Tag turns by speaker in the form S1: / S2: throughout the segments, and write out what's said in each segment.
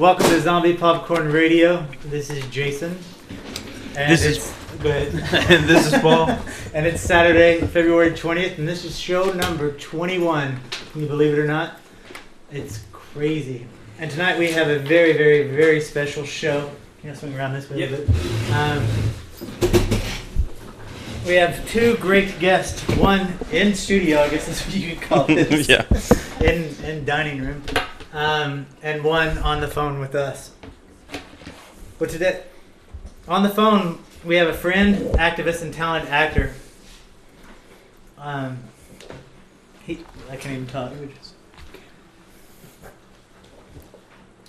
S1: Welcome to Zombie Popcorn Radio. This is Jason. And go ahead.
S2: And this is Paul.
S1: And it's Saturday, February 20th, and this is show number 21. Can you believe it or not? It's crazy. And tonight we have a very, very, very special show. Can I swing around this way a little bit? We have two great guests. One in studio, I guess that's what you could call this.
S2: Yeah.
S1: In dining room. And one on the phone with us. But today, on the phone, we have a friend, activist, and talented actor. I can't even talk.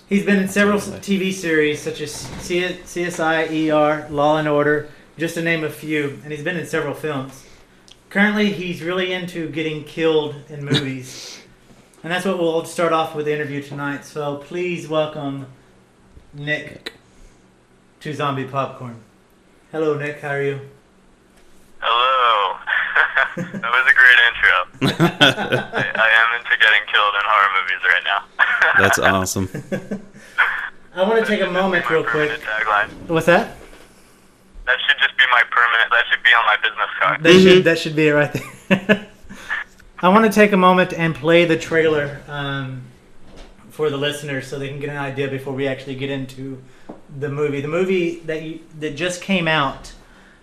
S1: He's been in several TV series such as CSI, ER, Law and Order, just to name a few, and he's been in several films. Currently, he's really into getting killed in movies. And that's what we'll start off with the interview tonight. So please welcome Nik to Zombie Popcorn. Hello, Nik. How are you?
S3: Hello. That was a great intro. I am into getting killed in horror movies right now.
S2: That's awesome.
S1: I want to take a moment real quick.
S3: Tagline.
S1: What's that?
S3: That should just be my permanent. That should be on my business card.
S1: That should be it right there. I want to take a moment and play the trailer for the listeners so they can get an idea before we actually get into the movie. The movie that just came out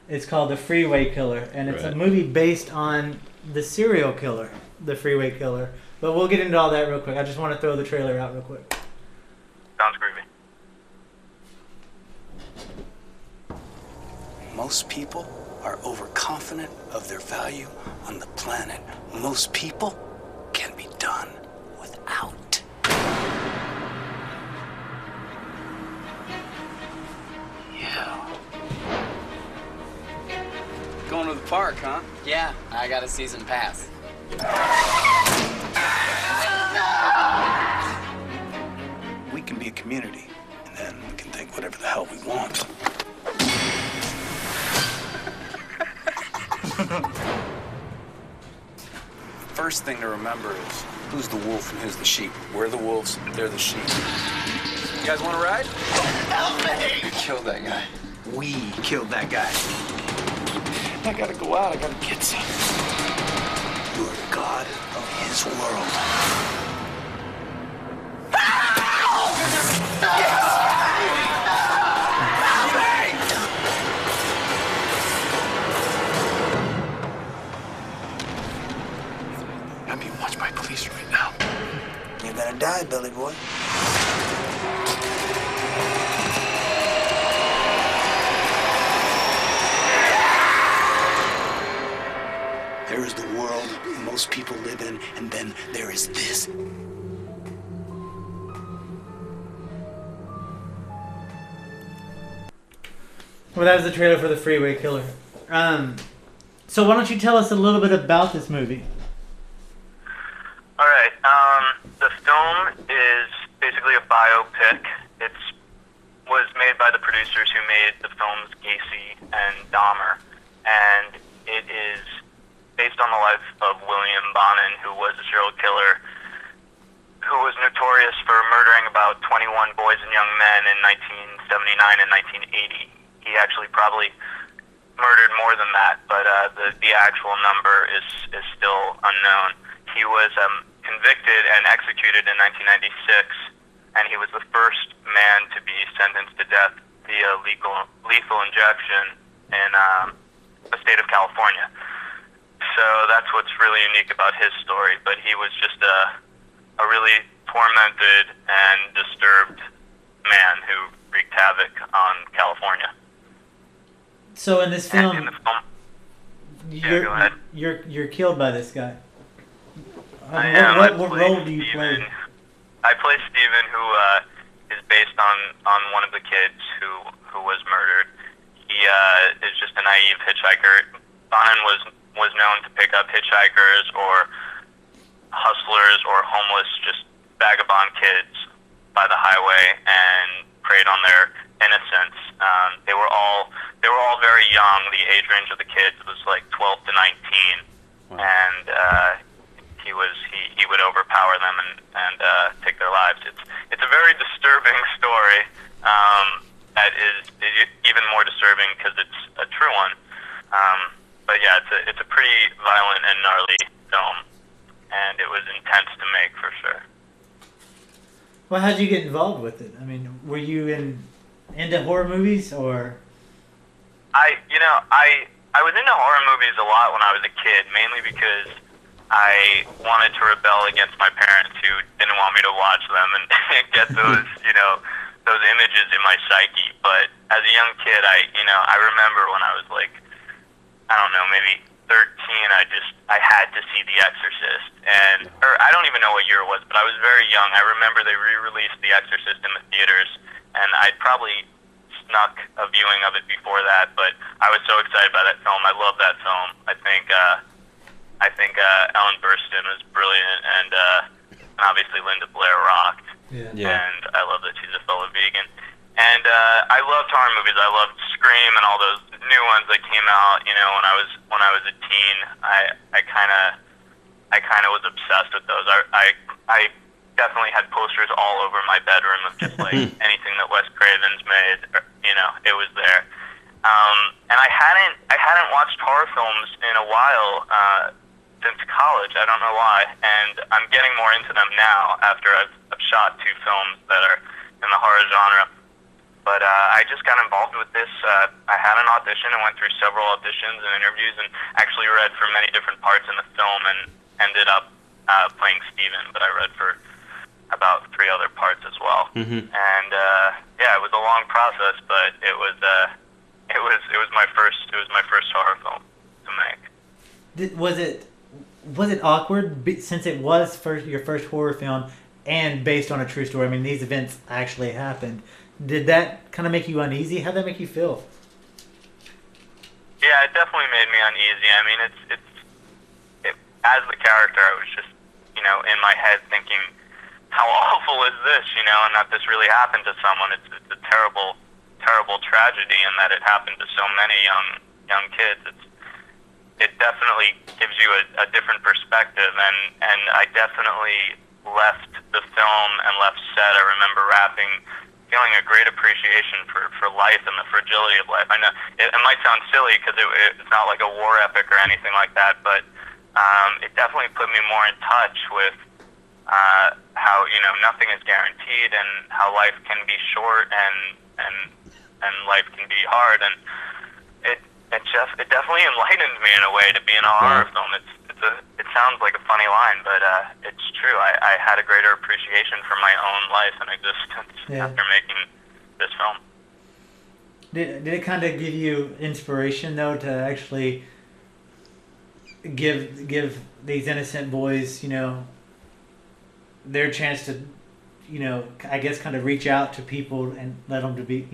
S1: is called The Freeway Killer, and it's a movie based on the serial killer, the Freeway Killer. But we'll get into all that real quick. I just want to throw the trailer out real quick.
S3: Sounds groovy.
S4: Most people are overconfident of their value on the planet. Most people can be done without. Yeah. Going to the park, huh?
S5: Yeah, I got a season pass.
S4: We can be a community, and then we can think whatever the hell we want. First thing to remember is who's the wolf and who's the sheep. We're the wolves, they're the sheep. You guys want to ride?
S5: Help me! You killed that guy.
S4: We killed that guy. I gotta go out, I gotta get some. You're God of his world. I'm being watched by police right now. You're gonna die, Billy boy. There is the world most people live in, and then there is this.
S1: Well, that was the trailer for The Freeway Killer. So why don't you tell us a little bit about this movie?
S3: Alright, the film is basically a biopic. It was made by the producers who made the films Gacy and Dahmer, and it is based on the life of William Bonin, who was a serial killer who was notorious for murdering about 21 boys and young men in 1979 and 1980. He actually probably murdered more than that, but the actual number is still unknown. He was convicted and executed in 1996, and he was the first man to be sentenced to death via lethal injection in the state of California. So that's what's really unique about his story, but he was just a really tormented and disturbed man who wreaked havoc on California.
S1: So in this film,
S3: And in the film
S1: you're killed by this guy.
S3: I am.
S1: What role do you play?
S3: I play Steven, who is based on one of the kids who was murdered. He is just a naive hitchhiker. Bonin was known to pick up hitchhikers or hustlers or homeless, just vagabond kids by the highway and preyed on their innocence. They were all very young. The age range of the kids was like 12 to 19, wow. And he he would overpower them and take their lives. It's a very disturbing story. That is even more disturbing because it's a true one. But yeah, it's a pretty violent and gnarly film, and it was intense to make for sure.
S1: Well, how'd you get involved with it? I mean, were you into horror movies or?
S3: I was into horror movies a lot when I was a kid, mainly because I wanted to rebel against my parents who didn't want me to watch them and get those, those images in my psyche. But as a young kid, I remember when I was like, I don't know, maybe 13, I had to see The Exorcist. Or I don't even know what year it was, but I was very young. I remember they re-released The Exorcist in the theaters, and I'd probably snuck a viewing of it before that, but I was so excited by that film. I love that film. I think Ellen Burstyn was brilliant, and obviously Linda Blair rocked.
S2: Yeah.
S3: And I love that she's a fellow vegan. And I loved horror movies. I loved Scream and all those new ones that came out. When I was a teen, I kind of was obsessed with those. I definitely had posters all over my bedroom of just like anything that Wes Craven's made. It was there. And I hadn't watched horror films in a while since college. I don't know why, and I'm getting more into them now after I've shot 2 films that are in the horror genre. But I just got involved with this. I had an audition and went through several auditions and interviews, and actually read for many different parts in the film, and ended up playing Steven. But I read for about 3 other parts as well.
S2: Mm-hmm.
S3: And yeah, it was a long process, but it was my first horror film to make.
S1: Was it awkward since it was your first horror film and based on a true story? I mean, these events actually happened. Did that kind of make you uneasy? How'd that make you feel?
S3: Yeah, it definitely made me uneasy. I mean, it as the character, I was just, in my head thinking, how awful is this, and that this really happened to someone. It's a terrible, terrible tragedy, and that it happened to so many young kids. It definitely gives you a different perspective, and I definitely left the film and left set. I remember feeling a great appreciation for life and the fragility of life. I know it might sound silly because it's not like a war epic or anything like that, but it definitely put me more in touch with how nothing is guaranteed, and how life can be short and life can be hard, and it definitely enlightened me in a way to be in a horror film. It sounds like a funny line, but it's true. I had a greater appreciation for my own life and existence after making this film.
S1: Did it kind of give you inspiration though to actually give these innocent boys, their chance to, I guess kind of reach out to people and let them to be,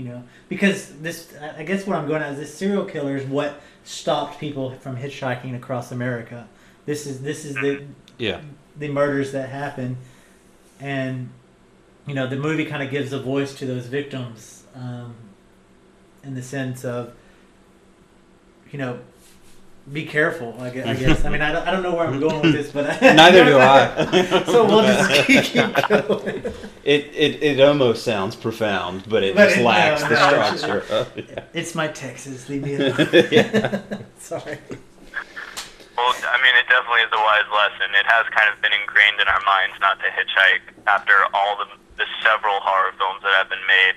S1: because this, I guess what I'm going at is this serial killer is what stopped people from hitchhiking across America. This is the murders that happen, and the movie kind of gives a voice to those victims, in the sense of be careful. I guess. I mean, I don't know where I'm going with this, but
S2: neither do I.
S1: So we'll just keep going.
S2: It almost sounds profound, but it just lacks the structure.
S1: It's my Texas. Leave me alone. Sorry.
S3: Well, I mean, it definitely is a wise lesson. It has kind of been ingrained in our minds not to hitchhike after all the several horror films that have been made,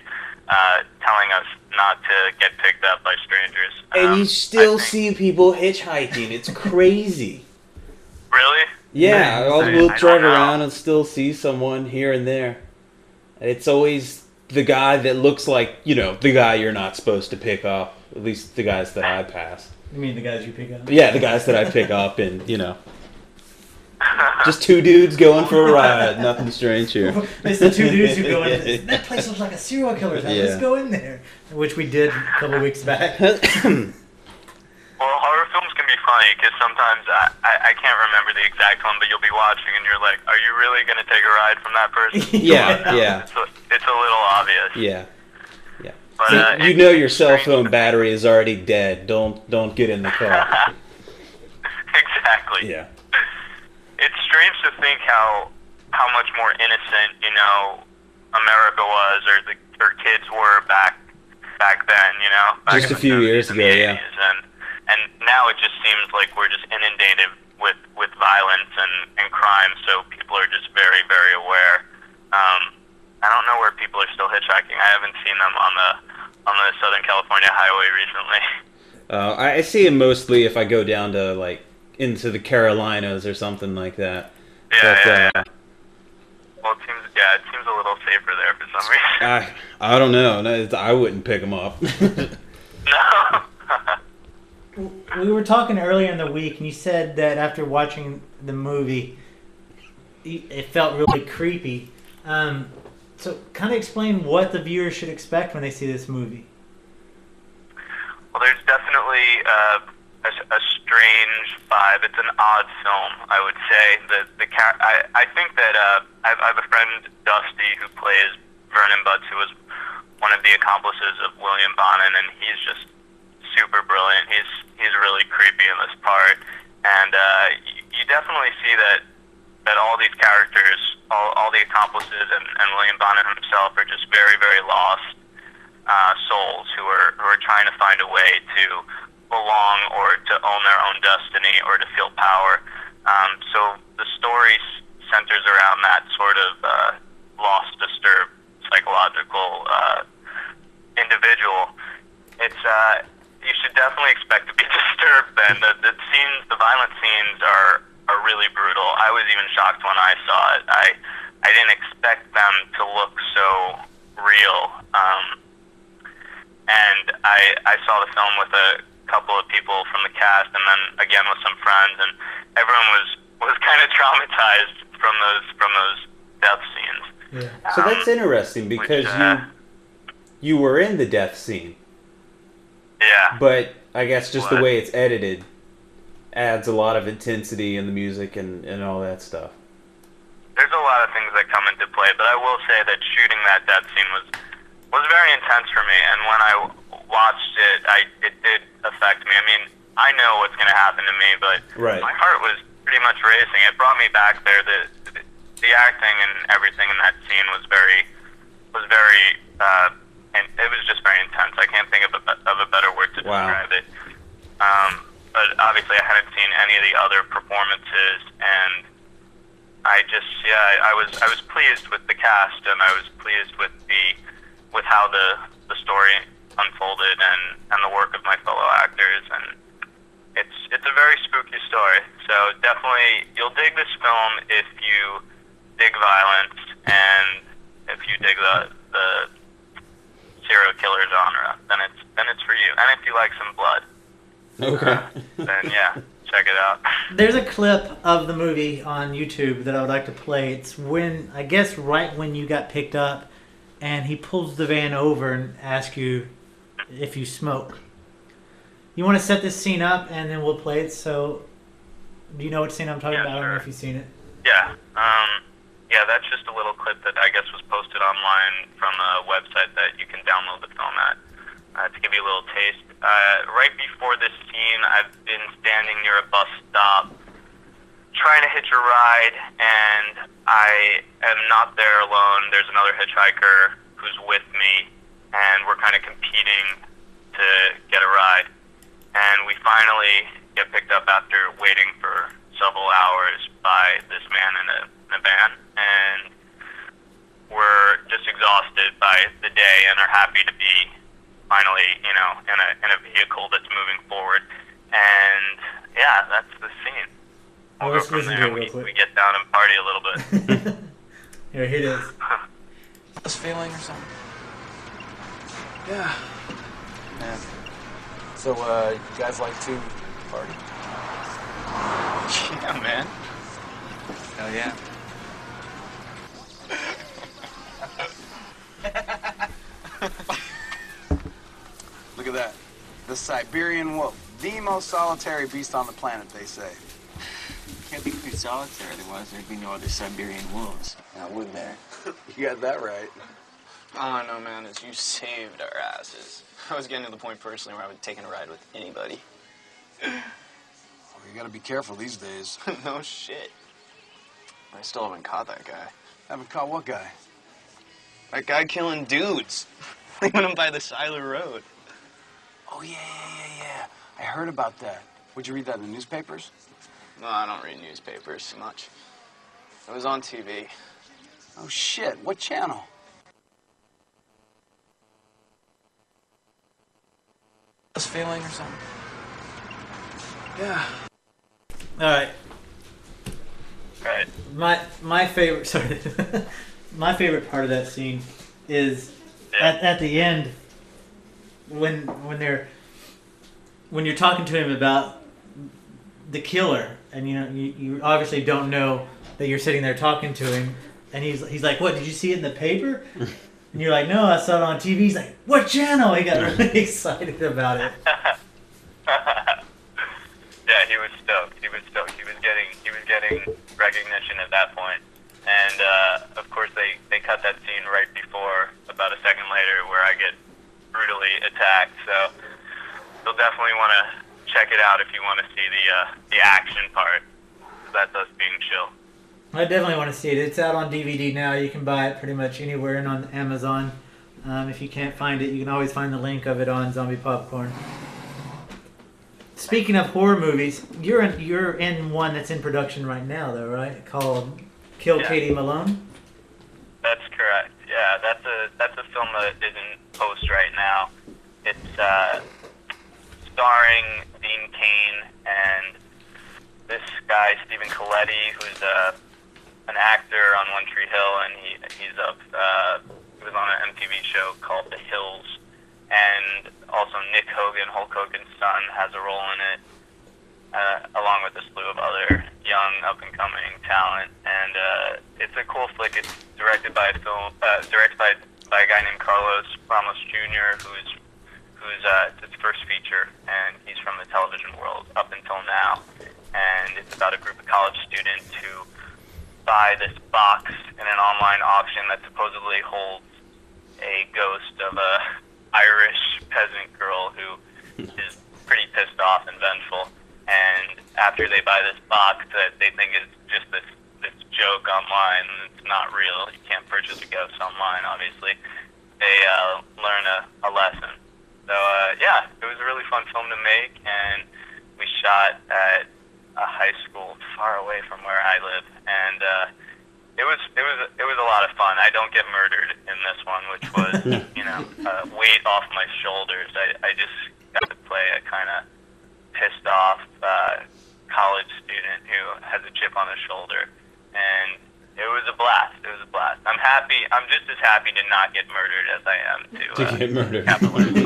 S3: telling us not to get picked up by strangers.
S2: And you still see people hitchhiking. It's crazy.
S3: Really?
S2: Yeah, we'll drive around and still see someone here and there. It's always the guy that looks like, the guy you're not supposed to pick up. At least the guys that I pass.
S1: You mean the guys you pick up?
S2: Yeah, the guys that I pick up, and just 2 dudes going for a ride. Nothing strange here.
S1: It's the 2 dudes who go in. That place looks like a serial killer's house. Let's go in there. Which we did a couple weeks back.
S3: Well, horror films can be funny because sometimes I can't remember the exact one, but you'll be watching and you're like, "Are you really going to take a ride from that person?"
S2: Yeah.
S3: It's a little obvious.
S2: Yeah.
S3: But,
S2: your cell phone battery is already dead. Don't get in the car.
S3: Exactly.
S2: Yeah.
S3: It's strange strange to think how much more innocent, you know, America was, or kids were back then, you know, back
S2: just
S3: in
S2: a few
S3: the 70s
S2: years
S3: and
S2: ago,
S3: the
S2: yeah.
S3: 80s, and now it just seems like we're just inundated with violence and crime, so people are just very, very aware. I don't know where people are still hitchhiking. I haven't seen them on the Southern California highway recently.
S2: I see it mostly if I go down to, like, into the Carolinas or something like that.
S3: Yeah. Well, it seems a little safer there for some reason.
S2: I don't know. No, I wouldn't pick them up.
S3: No.
S1: We were talking earlier in the week, and you said that after watching the movie, it felt really creepy. So kind of explain what the viewer should expect when they see this movie.
S3: Well, there's definitely a strange vibe. It's an odd film, I would say. I think that I have a friend, Dusty, who plays Vernon Butts, who was one of the accomplices of William Bonin, and he's just super brilliant. He's really creepy in this part, and you definitely see that all these characters, all the accomplices, and William Bonin himself are just very, very lost souls who are trying to find a way to belong or to own their own destiny or to feel power. So the story centers around that sort of lost, disturbed, psychological individual. It's you should definitely expect to be disturbed. Then the violent scenes are really brutal. I was even shocked when I saw it. I didn't expect them to look so real. And I saw the film with a couple of people from the cast, and then again with some friends, and everyone was kind of traumatized from those death scenes.
S1: Yeah.
S2: So that's interesting because you were in the death scene.
S3: Yeah.
S2: But I guess just the way it's edited adds a lot of intensity in the music and all that stuff.
S3: There's a lot of things that come into play, but I will say that shooting that death scene was very intense for me, and when I watched it, it did affect me. I mean, I know what's going to happen to me, but my heart was pretty much racing. It brought me back there. The acting and everything in that scene was very, and it was just very intense. I can't think of a better word to describe it. But obviously, I hadn't seen any of the other performances, and I was pleased with the cast, and I was pleased with how the story unfolded and the work of my fellow actors, and it's a very spooky story. So definitely, you'll dig this film if you dig violence and if you dig the serial killer genre. Then it's for you, and if you like some blood.
S2: Okay.
S3: Then yeah, check it out.
S1: There's a clip of the movie on YouTube that I would like to play. It's when, I guess, right when you got picked up, and he pulls the van over and asks you if you smoke. You want to set this scene up, and then we'll play it. So, do you know what scene I'm talking about? Sure. I don't know if you've seen it.
S3: Yeah. Yeah, that's just a little clip that I guess was posted online from a website that you can download the film at. To give you a little taste. Right before this scene, I've been standing near a bus stop trying to hitch a ride, and I am not there alone. There's another hitchhiker who's with me, and we're kind of competing to get a ride. And we finally get picked up after waiting for several hours by this man in a van, and we're just exhausted by the day and are happy to be finally, you know, in a vehicle that's moving forward. And yeah, that's the scene. We'll go from there. We get down and party a little bit.
S1: Here it is.
S5: This feeling or something? Yeah. Man. So, you guys like to party? Yeah, man. Hell yeah. Look at that. The Siberian wolf. The most solitary beast on the planet, they say.
S6: Can't be pretty solitary, otherwise there'd be no other Siberian wolves. Now, would there?
S5: You got that right.
S6: Oh, no, man, you saved our asses. I was getting to the point personally where I would take a ride with anybody.
S5: Well, you gotta be careful these days.
S6: No shit. I still haven't caught that guy.
S5: Haven't caught what guy?
S6: That guy killing dudes. Leaving him by the side of the road.
S5: Oh, yeah. I heard about that. Would you read that in the newspapers?
S6: No, I don't read newspapers too much. It was on TV.
S5: Oh, shit. What channel? This feeling or something? Yeah.
S1: All right.
S3: Right.
S1: My favorite. Sorry. My favorite part of that scene is at the end when you're talking to him about the killer, and you obviously don't know that you're sitting there talking to him, and he's like, "What, did you see it in the paper?" And you're like, "No, I saw it on TV." He's like, "What channel?" He got really excited about it.
S3: Yeah, he was stoked. He was getting recognition at that point. And of course they cut that scene right before, about a second later, where I get brutally attacked. So you'll definitely want to check it out if you want to see the action part. That's us being chill.
S1: I definitely want to see it. It's out on DVD now. You can buy it pretty much anywhere and on Amazon. If you can't find it, you can always find the link of it on Zombie Popcorn. Speaking of horror movies, you're in one that's in production right now, though, right? Called Kill Katie Malone.
S3: That's correct. Yeah, that's a film that is in post right now. It's starring Dean Cain and this guy Stephen Coletti, who's an actor on One Tree Hill, and he was on an MTV show called The Hills. And also Nick Hogan, Hulk Hogan's son, has a role in it, along with a slew of other young, up-and-coming talent. And it's a cool flick. It's directed by a guy named Carlos Ramos Jr., who's it's his first feature, and he's from the television world up until now. And it's about a group of college students who buy this box in an online auction that supposedly holds a ghost of a Irish peasant girl who is pretty pissed off and vengeful. And after they buy this box that they think is just this joke online, and it's not real, you can't purchase a ghost online, obviously, they learn a lesson. So, yeah, it was a really fun film to make, and we shot at a high school far away from where I live, and it was a lot of fun. I don't get murdered in this one, which was weight off my shoulders. I just got to play a kind of pissed off college student who has a chip on his shoulder, and it was a blast. It was a blast. I'm happy. I'm just as happy to not get murdered as I am to
S2: get murdered.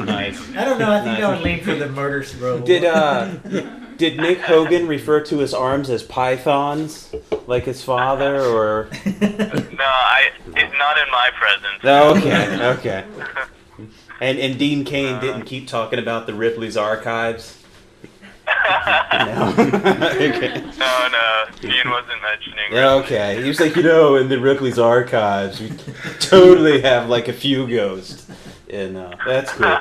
S1: Nice. I don't know. I think I would lean for the murder role.
S2: Did Nick Hogan refer to his arms as pythons, like his father, or?
S3: No, it's not in my presence.
S2: No, okay. And Dean Cain didn't keep talking about the Ripley's archives. No. Okay.
S3: No, Dean wasn't mentioning Ripley.
S2: Okay, he was like, in the Ripley's archives, we totally have like a few ghosts, and that's cool.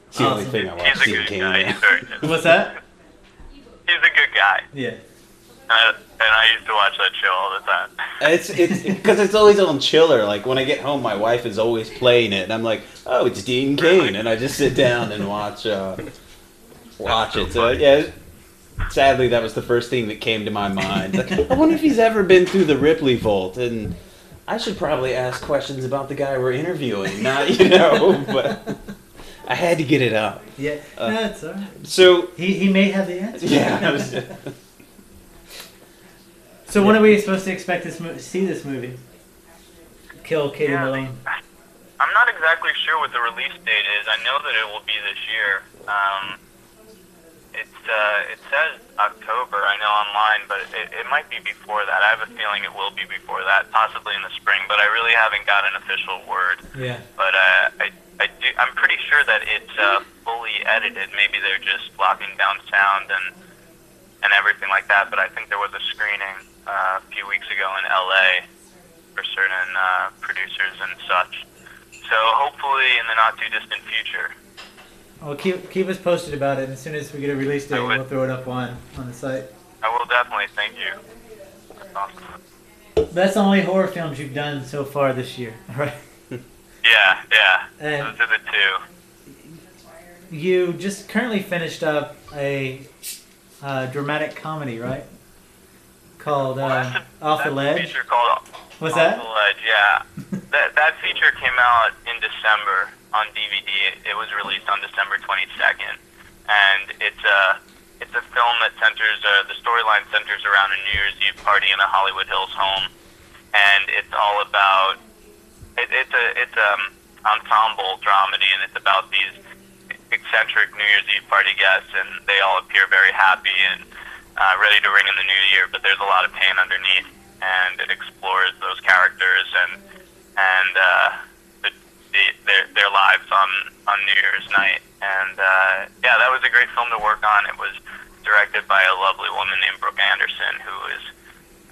S2: It's the only thing I watch.
S3: He's a good guy. He's very good.
S1: What's that?
S3: He's a good guy.
S1: Yeah.
S3: And I used to watch that show all the time.
S2: It's because it's always on Chiller. Like when I get home, my wife is always playing it, and I'm like, "Oh, it's Dean Cain," and I just sit down and watch it. So yeah, sadly, that was the first thing that came to my mind. Like, I wonder if he's ever been through the Ripley Vault, and I should probably ask questions about the guy we're interviewing. Not but I had to get it out.
S1: Yeah, that's all right.
S2: So
S1: he may have the answer.
S2: Yeah.
S1: So when are we supposed to expect to see this movie? Kill Katie Malone.
S3: I'm not exactly sure what the release date is. I know that it will be this year. It says October, I know online, but it might be before that. I have a feeling it will be before that, possibly in the spring, but I really haven't got an official word.
S1: Yeah.
S3: But I'm pretty sure that it's fully edited. Maybe they're just locking down sound and everything like that, but I think there was a screening a few weeks ago in LA for certain producers and such. So hopefully in the not too distant future.
S1: Well, keep us posted about it. And as soon as we get a release date, we'll throw it up on the site.
S3: I will definitely. Thank you. That's awesome.
S1: That's the only horror films you've done so far this year, right?
S3: Yeah.
S1: And
S3: those are the two.
S1: you just currently finished up a dramatic comedy, right? Called Off the Ledge.
S3: Feature called
S1: What's
S3: Off
S1: that?
S3: the Ledge, yeah. that feature came out in December on DVD. It was released on December 22nd, and it's a film that centers the storyline centers around a New Year's Eve party in a Hollywood Hills home, and it's all about it's a ensemble dramedy, and it's about these eccentric New Year's Eve party guests, and they all appear very happy and ready to ring in the new year, but there's a lot of pain underneath, and it explores those characters and their lives on New Year's night. And yeah, that was a great film to work on. It was directed by a lovely woman named Brooke Anderson, who is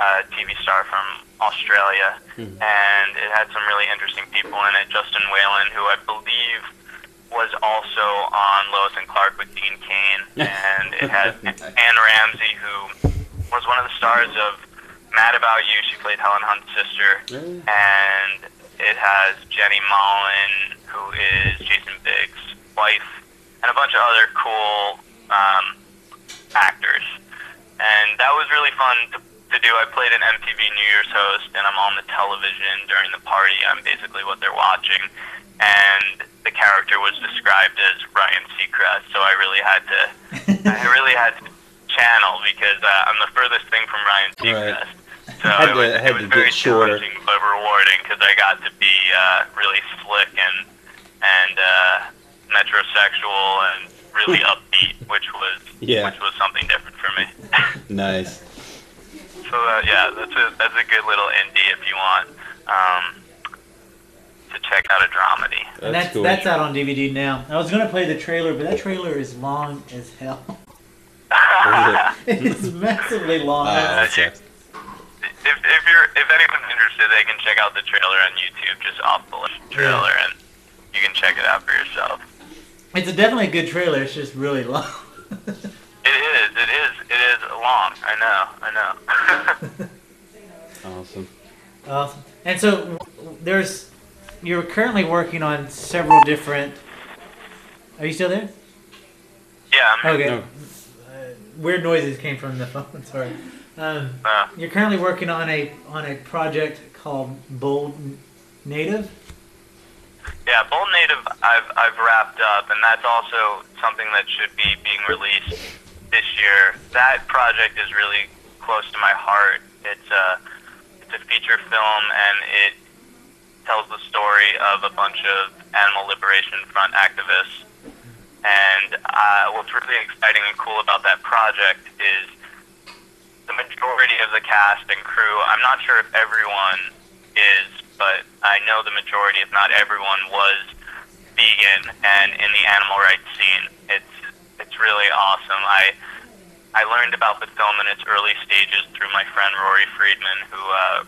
S3: a TV star from Australia, and it had some really interesting people in it. Justin Whalen, who I believe was also on Lois and Clark with Dean Cain, and it had Anne Ramsey, who was one of the stars of Mad About You. She played Helen Hunt's sister, and it has Jenny Mullen, who is Jason Biggs' wife, and a bunch of other cool actors. And that was really fun to do. I played an MTV New Year's host, and I'm on the television during the party. I'm basically what they're watching, and the character was described as Ryan Seacrest, so I really had to channel, because I'm the furthest thing from Ryan Seacrest. Right. So it was very challenging but rewarding, because I got to be really slick and metrosexual and really upbeat, which was something different for me.
S2: Nice.
S3: So yeah, that's a good little indie if you want to check out a dramedy.
S1: And
S2: cool.
S1: That's out on DVD now. I was gonna play the trailer, but that trailer is long as hell. It's massively long.
S3: If anyone's interested, they can check out the trailer on YouTube, just Off the Ledge trailer, and you can check it out for yourself.
S1: It's definitely a good trailer. It's just really long.
S3: It is long. I know.
S1: Awesome. And so you're currently working on several different. Are you still there?
S3: Yeah.
S1: Okay. No. Weird noises came from the phone. Sorry. You're currently working on a project called Bold Native.
S3: Yeah, Bold Native I've wrapped up, and that's also something that should be being released this year. That project is really close to my heart. It's a feature film, and it tells the story of a bunch of animal liberation front activists. And what's really exciting and cool about that project is the majority of the cast and crew, I'm not sure if everyone is, but I know the majority, if not everyone, was vegan and in the animal rights scene. It's really awesome. I learned about the film in its early stages through my friend Rory Friedman, who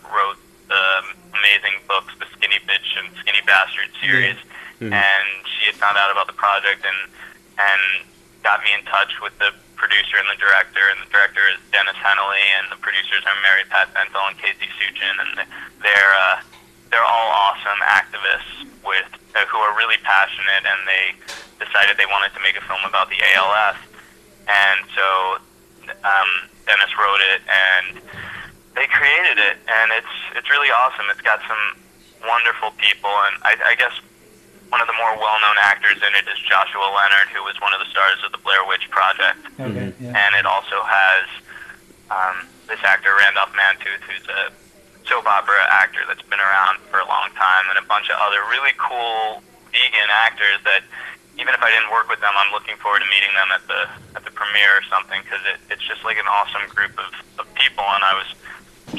S3: wrote the amazing books, the Skinny Bitch and Skinny Bastard series, and she had found out about the project and got me in touch with the producer and the director is Dennis Hennelly, and the producers are Mary Pat Bentel and Casey Suchin, and they're all awesome activists who are really passionate, and they decided they wanted to make a film about the ALF, and so Dennis wrote it, and they created it, and it's really awesome. It's got some wonderful people, and I guess one of the more well-known actors in it is Joshua Leonard, who was one of the stars of the Blair Witch Project.
S1: Okay, yeah.
S3: And it also has this actor, Randolph Mantooth, who's a soap opera actor that's been around for a long time, and a bunch of other really cool vegan actors that, even if I didn't work with them, I'm looking forward to meeting them at the premiere or something, because it's just like an awesome group of people, and I was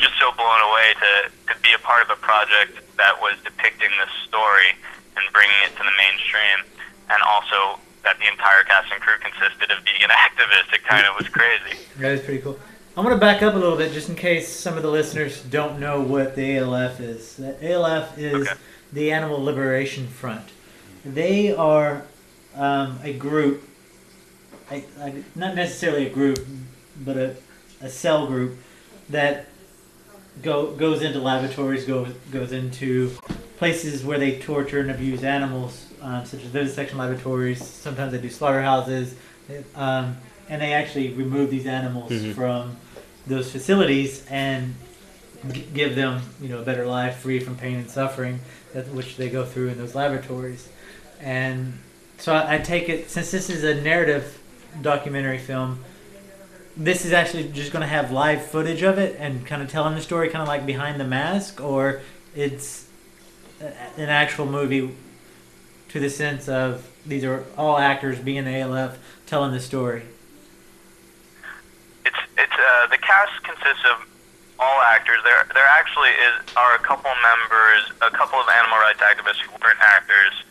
S3: just so blown away to be a part of a project that was depicting this story and bringing it to the mainstream, and also that the entire cast and crew consisted of vegan activists. It kind of was crazy.
S1: That is pretty cool. I'm going to back up a little bit just in case some of the listeners don't know what the ALF is. The ALF is the Animal Liberation Front. They are a group, not necessarily a group, but a cell group that goes into laboratories, goes into places where they torture and abuse animals, such as vivisection laboratories. Sometimes they do slaughterhouses, and they actually remove these animals from those facilities and give them, a better life, free from pain and suffering, which they go through in those laboratories. And so I take it, since this is a narrative documentary film, this is actually just going to have live footage of it and kind of telling the story, kind of like Behind the Mask, or it's an actual movie to the sense of these are all actors being the ALF telling the story.
S3: It's the cast consists of all actors. There actually are a couple members, a couple of animal rights activists who weren't actors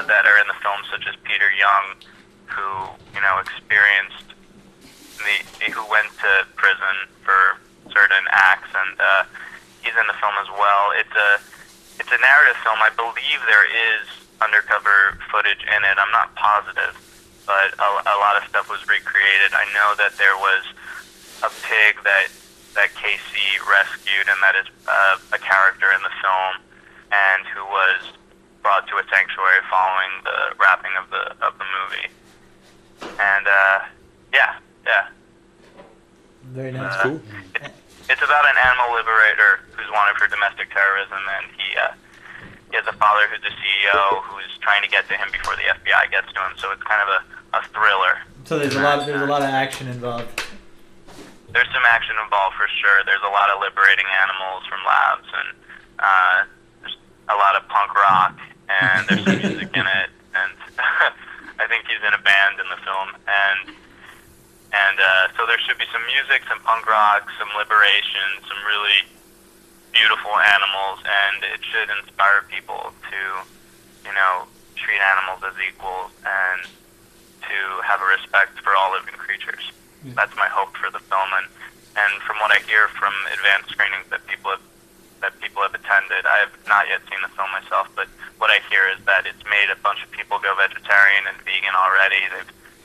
S3: that are in the film, such as Peter Young, who experienced who went to prison for certain acts, and he's in the film as well. It's a narrative film. I believe there is undercover footage in it. I'm not positive, but a lot of stuff was recreated. I know that there was a pig that Casey rescued, and that is a character in the film, and who was brought to a sanctuary following the wrapping of the movie. And yeah.
S1: Very nice.
S2: Cool.
S3: It's about an animal liberator who's wanted for domestic terrorism, and he has a father who's a CEO who's trying to get to him before the FBI gets to him. So it's kind of a thriller.
S1: So there's a lot of action involved.
S3: There's some action involved for sure. There's a lot of liberating animals from labs, and there's a lot of punk rock, and there's some music in it, and I think he's in a band in the film, and so there should be some music, some punk rock, some liberation, some really beautiful animals, and it should inspire people to, treat animals as equals and to have a respect for all living creatures. That's my hope for the film, and from what I hear from advanced screenings that people have attended, I have not yet seen the film myself, but what I hear is that it's made a bunch of people go vegetarian and vegan already.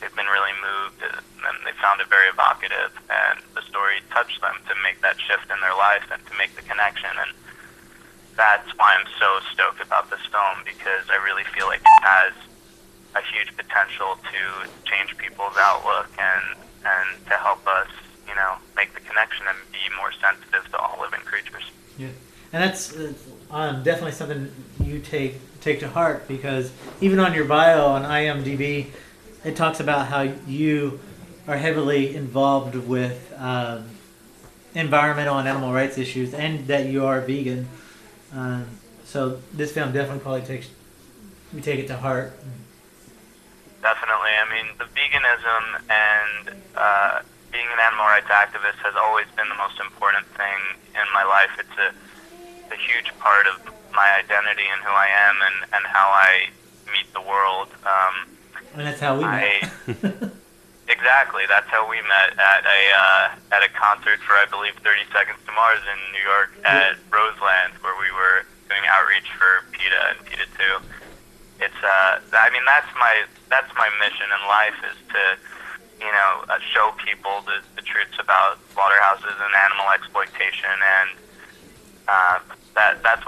S3: They've been really moved, and they found it very evocative, and the story touched them to make that shift in their life and to make the connection, and that's why I'm so stoked about this film, because I really feel like it has a huge potential to change people's outlook and to help us, make the connection and be more sensitive to all living creatures.
S1: Yeah, and that's definitely something you take to heart, because even on your bio on IMDb, it talks about how you are heavily involved with environmental and animal rights issues, and that you are vegan. So this film definitely probably you take it to heart.
S3: Definitely. I mean, the veganism and being an animal rights activist has always been the most important thing in my life. It's a huge part of my identity and who I am and how I meet the world.
S1: And that's how we met.
S3: Exactly. That's how we met at a concert for, I believe, 30 Seconds to Mars in New York at Roseland, where we were doing outreach for PETA and PETA 2. It's that's my mission in life, is to show people the truths about slaughterhouses and animal exploitation, and that's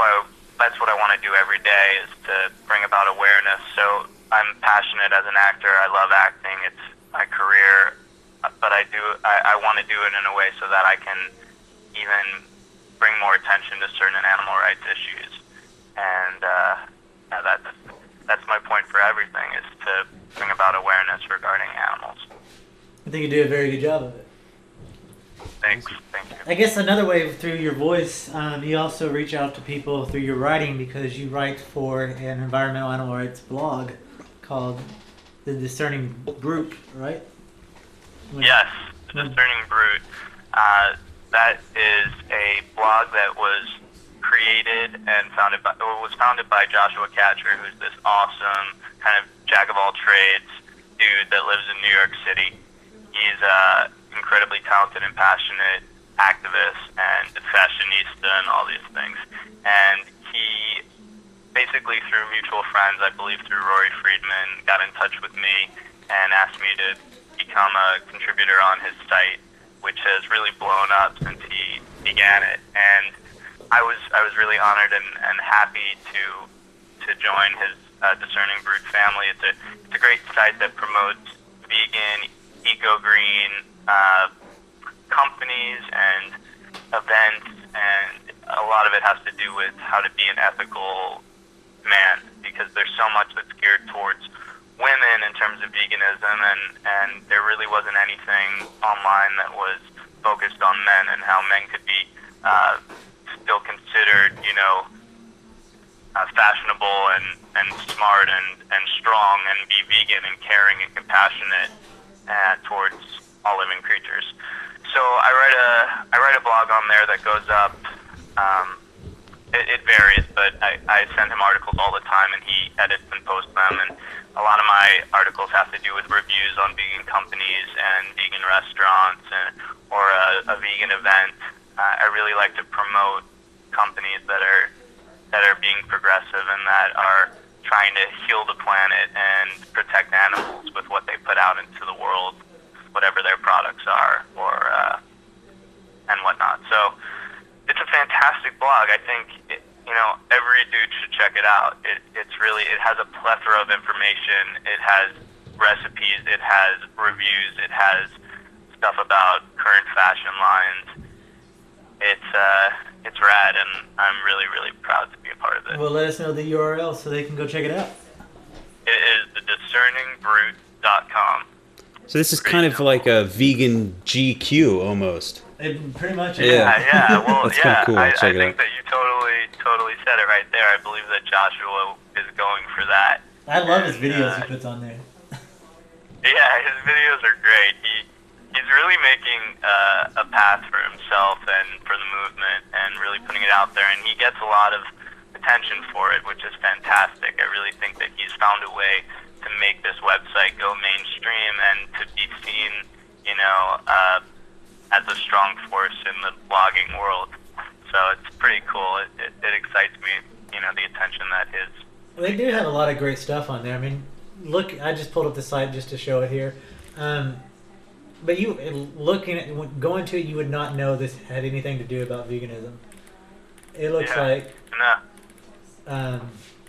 S3: what I want to do every day, is to bring about awareness. So I'm passionate as an actor. I love acting. It's my career, but I want to do it in a way so that I can even bring more attention to certain animal rights issues. And that's my point for everything, is to bring about awareness regarding animals.
S1: I think you do a very good job of it.
S3: Thank you.
S1: I guess another way, through your voice, you also reach out to people through your writing, because you write for an environmental animal rights blog called The Discerning Brute, right?
S3: Yes, The Discerning Brute. That is a blog that was created and founded by Joshua Katcher, who's this awesome kind of jack of all trades dude that lives in New York City. He's incredibly talented and passionate activist and fashionista and all these things. And he basically through mutual friends, I believe through Rory Friedman, got in touch with me and asked me to become a contributor on his site, which has really blown up since he began it. And I was really honored and happy to join his Discerning Brute family. It's a great site that promotes vegan, eco-green companies and events, and a lot of it has to do with how to be an ethical man, because there's so much that's geared towards women in terms of veganism, and there really wasn't anything online that was focused on men and how men could be still considered, fashionable and smart and strong and be vegan and caring and compassionate towards all living creatures. So I write a blog on there that goes up. It varies, but I send him articles all the time, and he edits and posts them. And a lot of my articles have to do with reviews on vegan companies and vegan restaurants, or a vegan event. I really like to promote companies that are being progressive and that are trying to heal the planet and protect animals with what they put out into the world, whatever their products are, or and whatnot. So it's a fantastic blog. I think every dude should check it out. It has a plethora of information. It has recipes. It has reviews. It has stuff about current fashion lines. It's rad, and I'm really, really proud to be a part of it.
S1: Well, let us know the URL so they can go check it out.
S3: It is thediscerningbrute.com.
S2: So this is kind of like a vegan GQ almost.
S1: It pretty much is.
S3: Yeah. Well,
S2: that's kind of cool.
S3: I
S2: Check it
S3: think
S2: out.
S3: that you totally said it right there. I believe that Joshua is going for that.
S1: I love his videos he puts on there.
S3: Yeah, his videos are great. He's really making a path for himself and for the movement, and really putting it out there. And he gets a lot of attention for it, which is fantastic. I really think that he's found a way to make this website go mainstream and to be seen, as a strong force in the blogging world. So it's pretty cool. It excites me, the attention that his.
S1: Well, they do have a lot of great stuff on there. I mean, look, I just pulled up the site just to show it here. But going to it, you would not know this had anything to do about veganism. It looks like,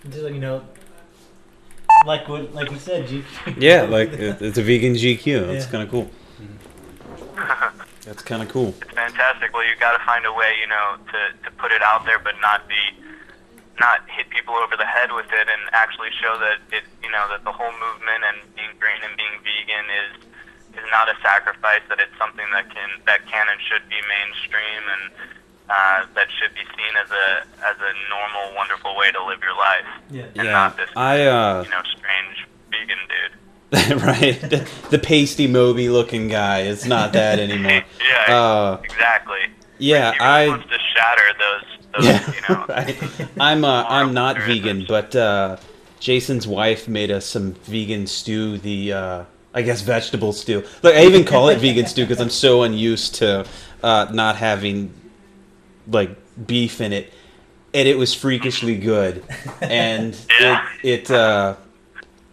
S1: just like you said, GQ.
S2: Yeah, like it's a vegan GQ. That's kind of cool. That's kind of cool.
S3: It's fantastic. Well, you got to find a way, to put it out there, but not hit people over the head with it, and actually show that that the whole movement and being green and being vegan is not a sacrifice. That it's something that can and should be mainstream, and that should be seen as a normal, wonderful way to live your life.
S1: Yeah.
S3: And not this strange vegan dude.
S2: Right, the pasty Moby looking guy. It's not that anymore.
S3: Yeah, exactly.
S2: Yeah,
S3: he wants to shatter those.
S2: Right. I'm not vegan, but Jason's wife made us some vegan stew. I guess vegetable stew. Look, I even call it vegan stew because I'm so unused to not having beef in it, and it was freakishly good, and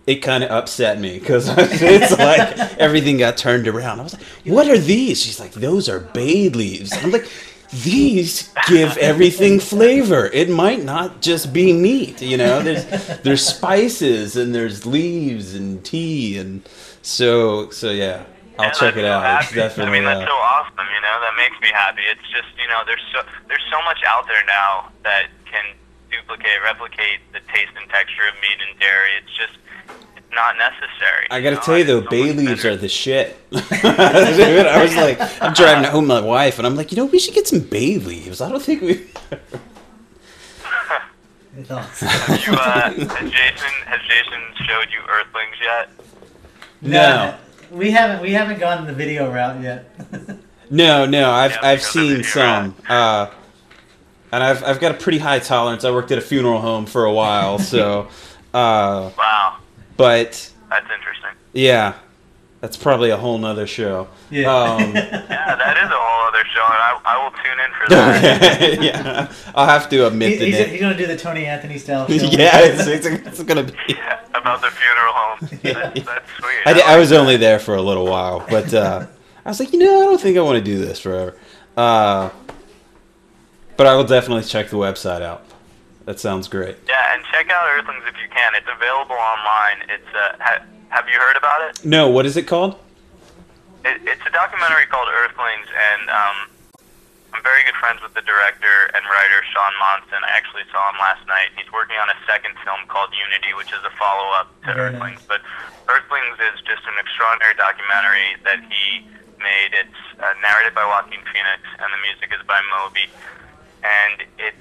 S2: it kind of upset me because it's like everything got turned around. I was like, what are these? She's like, those are bay leaves. I'm like, these give everything flavor. It might not just be meat, There's spices and there's leaves and tea, and so yeah. I'll check it out. It's definitely.
S3: That's so awesome. That makes me happy. It's just there's so much out there now that can replicate the taste and texture of meat and dairy. It's just not necessary.
S2: I gotta tell you though, bay leaves are the shit. I was like, I'm driving home with my wife, and I'm like, we should get some bay leaves. I don't think we.
S1: It's awesome.
S3: Has Jason showed you Earthlings yet?
S2: No.
S1: We haven't gone the video route yet.
S2: No. I've seen some, and I've got a pretty high tolerance. I worked at a funeral home for a while, so.
S3: Wow.
S2: But
S3: that's interesting.
S2: Yeah, that's probably a whole nother show.
S1: Yeah.
S3: Yeah, that is a whole other show. I will tune in for that.
S2: Yeah, I'll have to admit
S1: He's
S2: that.
S1: going to do the Tony Anthony style show.
S2: Yeah, it's going to be.
S3: Yeah, about the funeral home. That's sweet.
S2: I was only there for a little while, but I was like, I don't think I want to do this forever. But I will definitely check the website out. That sounds great.
S3: Yeah, and check out Earthlings if you can. It's available online. It's have you heard about it?
S2: No, what is it called?
S3: It's a documentary called Earthlings, and I'm very good friends with the director and writer Sean Monson. I actually saw him last night. He's working on a second film called Unity, which is a follow-up to Earthlings. But Earthlings is just an extraordinary documentary that he made. It's narrated by Joaquin Phoenix, and the music is by Moby. And it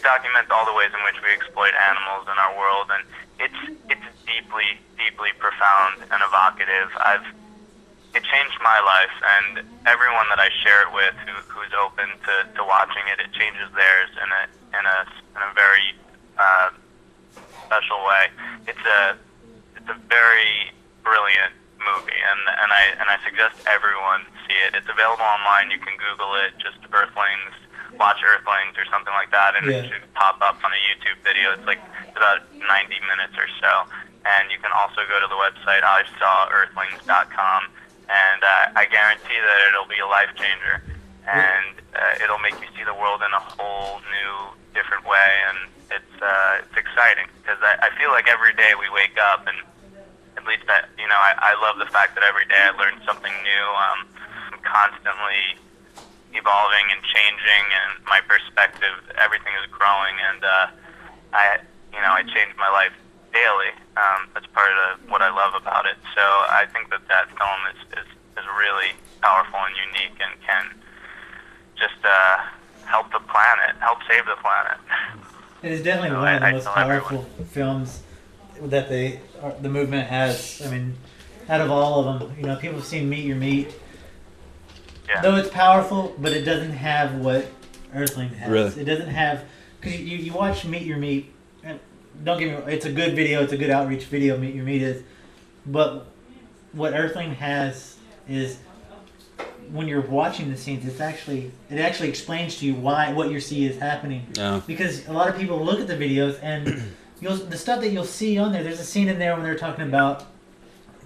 S3: documents all the ways in which we exploit animals in our world, and it's deeply, deeply profound and evocative. It changed my life, and everyone that I share it with who's open to watching it, it changes theirs in a very special way. It's a very brilliant movie, and I suggest everyone see it. It's available online. You can Google it, just Earthlings, watch Earthlings or something like that, and it should pop up on a YouTube video. It's about 90 minutes or so, and you can also go to the website IsawEarthlings.com, and I guarantee that it'll be a life changer, and it'll make you see the world in a whole new, different way, and it's exciting because I feel like every day we wake up, and at least I love the fact that every day I learn something new. I'm constantly evolving and changing, and my perspective, everything is growing, and I change my life daily. That's part of what I love about it. So I think that film is really powerful and unique, and can just help the planet, help save the planet.
S1: It is definitely one of the most powerful films that the movement has. I mean, out of all of them, people have seen Meet Your Meat. Yeah. Though it's powerful, but it doesn't have what Earthling has.
S2: Really?
S1: It doesn't have, because you watch Meet Your Meat, and don't get me wrong, it's a good video, it's a good outreach video, Meet Your Meat is, but what Earthling has is, when you're watching the scenes, it actually explains to you what you see is happening.
S2: Yeah.
S1: Because a lot of people look at the videos, and the stuff that you'll see on there's a scene in there when they're talking about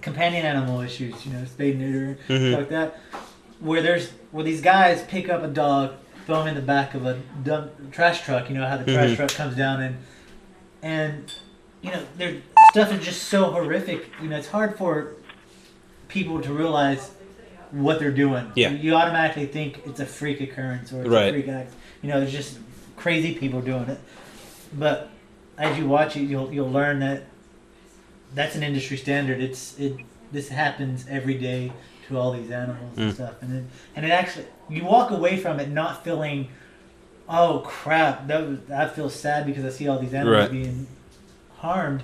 S1: companion animal issues, spay and neuter, stuff like that. Where these guys pick up a dog, throw him in the back of a trash truck. You know how the trash truck comes down, and their stuff is just so horrific. It's hard for people to realize what they're doing.
S2: Yeah.
S1: You automatically think it's a freak occurrence or it's a freak act. It's just crazy people doing it. But as you watch it, you'll learn that that's an industry standard. This happens every day to all these animals and stuff, and it actually, you walk away from it not feeling, oh crap, I feel sad because I see all these animals being harmed.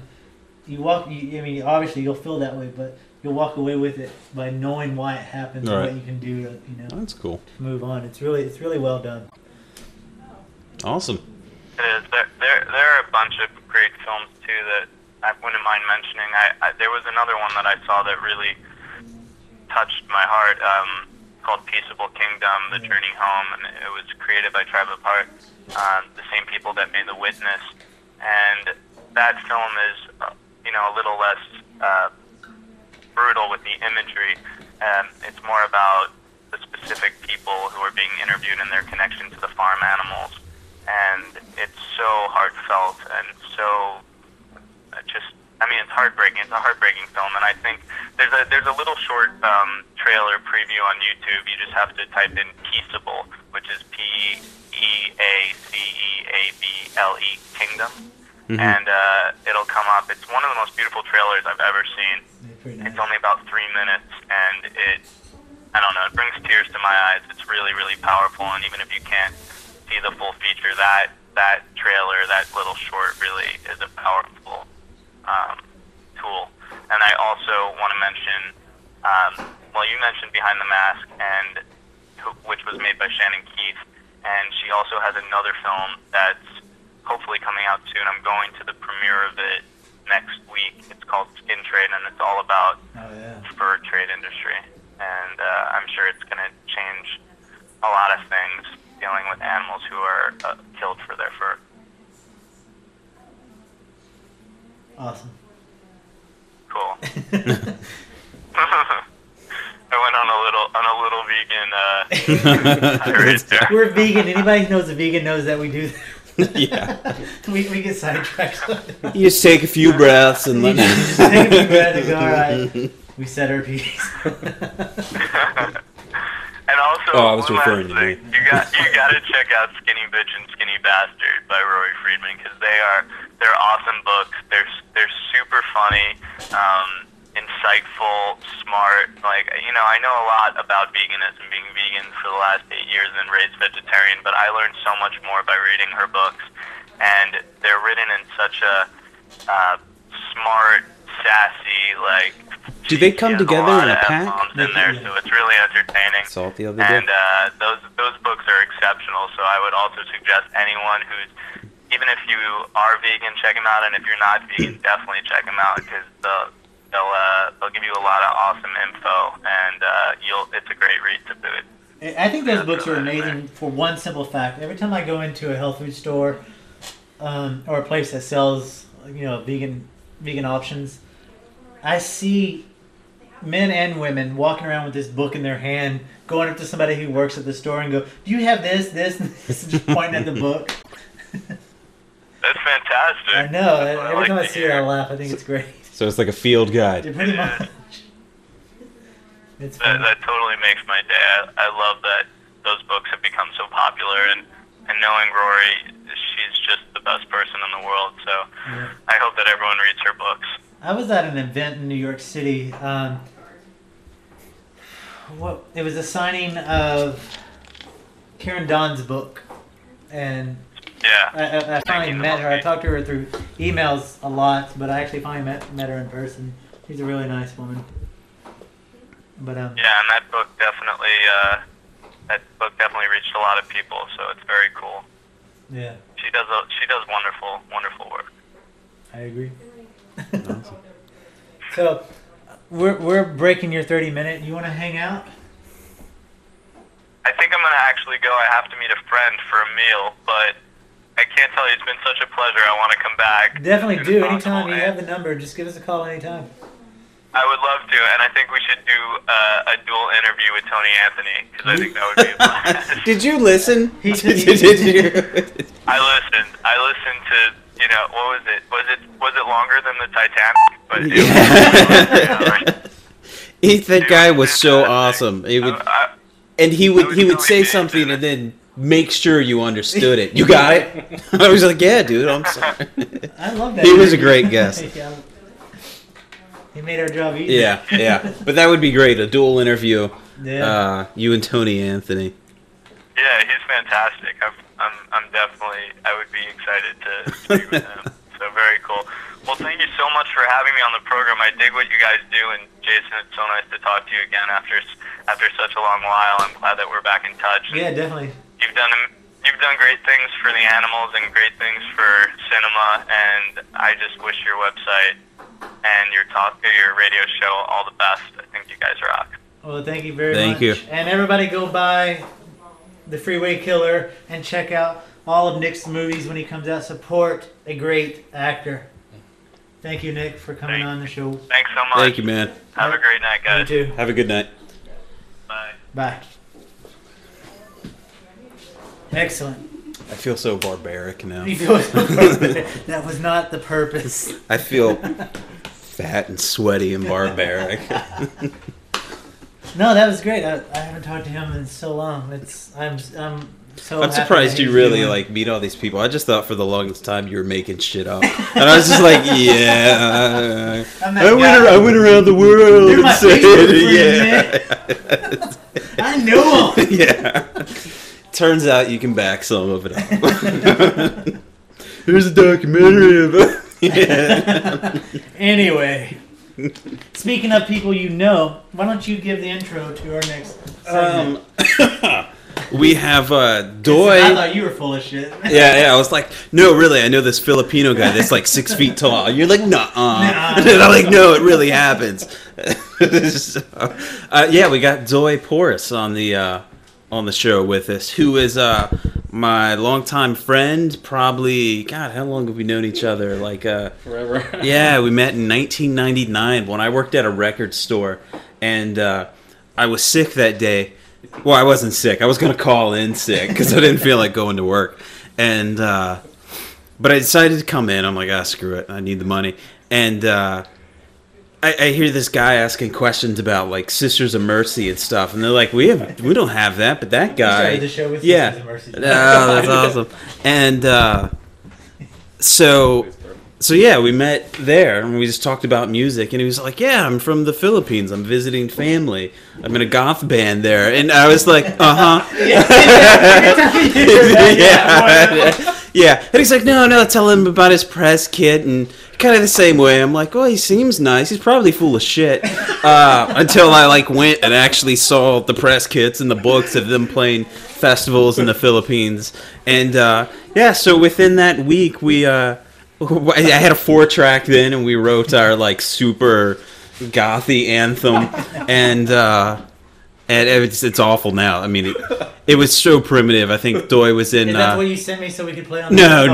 S1: Obviously you'll feel that way, but you'll walk away with it by knowing why it happens and what you can do to
S2: That's cool.
S1: to move on. It's really well done.
S2: Awesome.
S3: It is. There are a bunch of great films too that I wouldn't mind mentioning. There was another one that I saw that really touched my heart, called Peaceable Kingdom, The Journey Home, and it was created by Tribe Apart, the same people that made The Witness, and that film is, a little less brutal with the imagery. It's more about the specific people who are being interviewed and their connection to the farm animals, and it's so heartfelt and so it's heartbreaking. It's a heartbreaking film, and I think there's a little short trailer preview on YouTube. You just have to type in Peaceable, which is Peaceable, Kingdom, and it'll come up. It's one of the most beautiful trailers I've ever seen. It's only about 3 minutes, and it brings tears to my eyes. It's really, really powerful, and even if you can't see the full feature, that trailer, that little short, really is a powerful tool. And I also want to mention, you mentioned Behind the Mask, which was made by Shannon Keith, and she also has another film that's hopefully coming out soon. I'm going to the premiere of it next week. It's called Skin Trade, and it's all about fur trade industry, and I'm sure it's going to change a lot of things dealing with animals who are killed for their fur.
S1: Awesome.
S3: Cool. I went on a little vegan tirade there.
S1: We're vegan. Anybody who knows a vegan knows that we do that.
S2: Yeah.
S1: we get sidetracked.
S2: You just take a few breaths and let
S1: just take a few breaths and go, all right, we set our piece.
S3: And also,
S2: I was referring to me.
S3: You got to check out Skinny Bitch and Skinny Bastard by Roy Friedman, because they're awesome books. They're super funny, insightful, smart. Like, you know, I know a lot about veganism, being vegan for the last 8 years and raised vegetarian, but I learned so much more by reading her books, and they're written in such a smart, sassy, like.
S2: Do they come together in a pack?
S3: In there, so it's really entertaining.
S2: Saw it the other day.
S3: And those books are exceptional. So I would also suggest anyone who's, even if you are vegan, check them out. And if you're not vegan, definitely check them out, because they'll give you a lot of awesome info, and it's a great read to boot.
S1: I think those books are amazing for one simple fact. Every time I go into a health food store or a place that sells, you know, vegan options, I see men and women walking around with this book in their hand, going up to somebody who works at the store and go, "Do you have this, this, and this?" Just pointing at the book.
S3: That's fantastic.
S1: I know. Every time I see it, I laugh. I think it's great.
S2: So it's like a field guide.
S1: Yeah, pretty much. It's fun.
S3: That totally makes my day. I love that those books have become so popular, and knowing Rory, she's just the best person in the world. So
S1: yeah.
S3: I hope that everyone reads her books.
S1: I was at an event in New York City. It was a signing of Karen Don's book, and
S3: yeah,
S1: I finally met her. I talked to her through emails a lot, but I actually finally met her in person. She's a really nice woman. But
S3: yeah, and that book definitely reached a lot of people, so it's very cool.
S1: Yeah,
S3: she does wonderful work.
S1: I agree. So we're breaking your 30-minute. You want to hang out?
S3: I think I'm gonna actually go. I have to meet a friend for a meal, but I can't tell you, it's been such a pleasure. I want to come back.
S1: Definitely do. Anytime you have the number, just give us a call anytime.
S3: I would love to, and I think we should do a dual interview with Tony Anthony, because I think that would be a blast.
S2: Did you listen?
S3: Did you? I listened to, you know, what was it? Was it longer than the Titanic? But
S2: that guy was so awesome. He would say something and then make sure you understood it. You got it? I was like, yeah, dude, I'm sorry.
S1: I love that.
S2: He was a great guest.
S1: Yeah. He made our job easy.
S2: Yeah. But that would be great, a dual interview.
S1: Yeah.
S2: You and Tony Anthony.
S3: Yeah, he's fantastic. I'm definitely, I would be excited to speak with him. So very cool. Well, thank you so much for having me on the program. I dig what you guys do, and Jason, it's so nice to talk to you again after such a long while. I'm glad that we're back in touch.
S1: Yeah, definitely.
S3: You've done great things for the animals and great things for cinema, and I just wish your website and your radio show all the best. I think you guys rock.
S1: Well, thank you very much.
S2: Thank you.
S1: And everybody go buy The Freeway Killer and check out all of Nik's movies when he comes out. Support a great actor. Thank you, Nik, for coming on the show.
S3: Thanks so much.
S2: Thank you, man.
S3: Have a great night, guys.
S1: You too.
S2: Have a good night.
S3: Bye.
S1: Bye. Excellent.
S2: I feel so barbaric now.
S1: You feel so barbaric. That was not the purpose.
S2: I feel fat and sweaty and barbaric.
S1: No, that was great. I haven't talked to him in so long. I'm
S2: surprised you really meet all these people. I just thought for the longest time you were making shit up, and I was just like, yeah. I went around the world and said, yeah.
S1: I know him.
S2: Yeah. Turns out you can back some of it up. Here's a documentary about. Yeah.
S1: Anyway, speaking of people you know, why don't you give the intro to our next segment?
S2: We have Doi.
S1: I thought you were full of shit.
S2: Yeah. I was like, no, really, I know this Filipino guy that's like 6 feet tall. You're like, nuh-uh. And I'm like, no, it really happens. So, we got Doi Porras on the on the show with us, who is my longtime friend. Probably, God, how long have we known each other? Like
S7: forever.
S2: Yeah, we met in 1999 when I worked at a record store, and I was sick that day. Well, I wasn't sick. I was going to call in sick because I didn't feel like going to work. And but I decided to come in. I'm like, screw it. I need the money. And I hear this guy asking questions about like Sisters of Mercy and stuff. And they're like, we don't have that, but that guy.
S1: Started the show with
S2: yeah.
S1: Sisters of Mercy.
S2: Oh, that's awesome. And So yeah, we met there, and we just talked about music, and he was like, yeah, I'm from the Philippines, I'm visiting family, I'm in a goth band there, and I was like, yeah, and he's like, no, tell him about his press kit, and kind of the same way, I'm like, he seems nice, he's probably full of shit, until I like went and actually saw the press kits and the books of them playing festivals in the Philippines, and so within that week, I had a 4-track then, and we wrote our like super gothy anthem, and it's awful now. I mean, it was so primitive. I think Doi was in.
S1: Is that what you sent me so we could play on?
S2: No.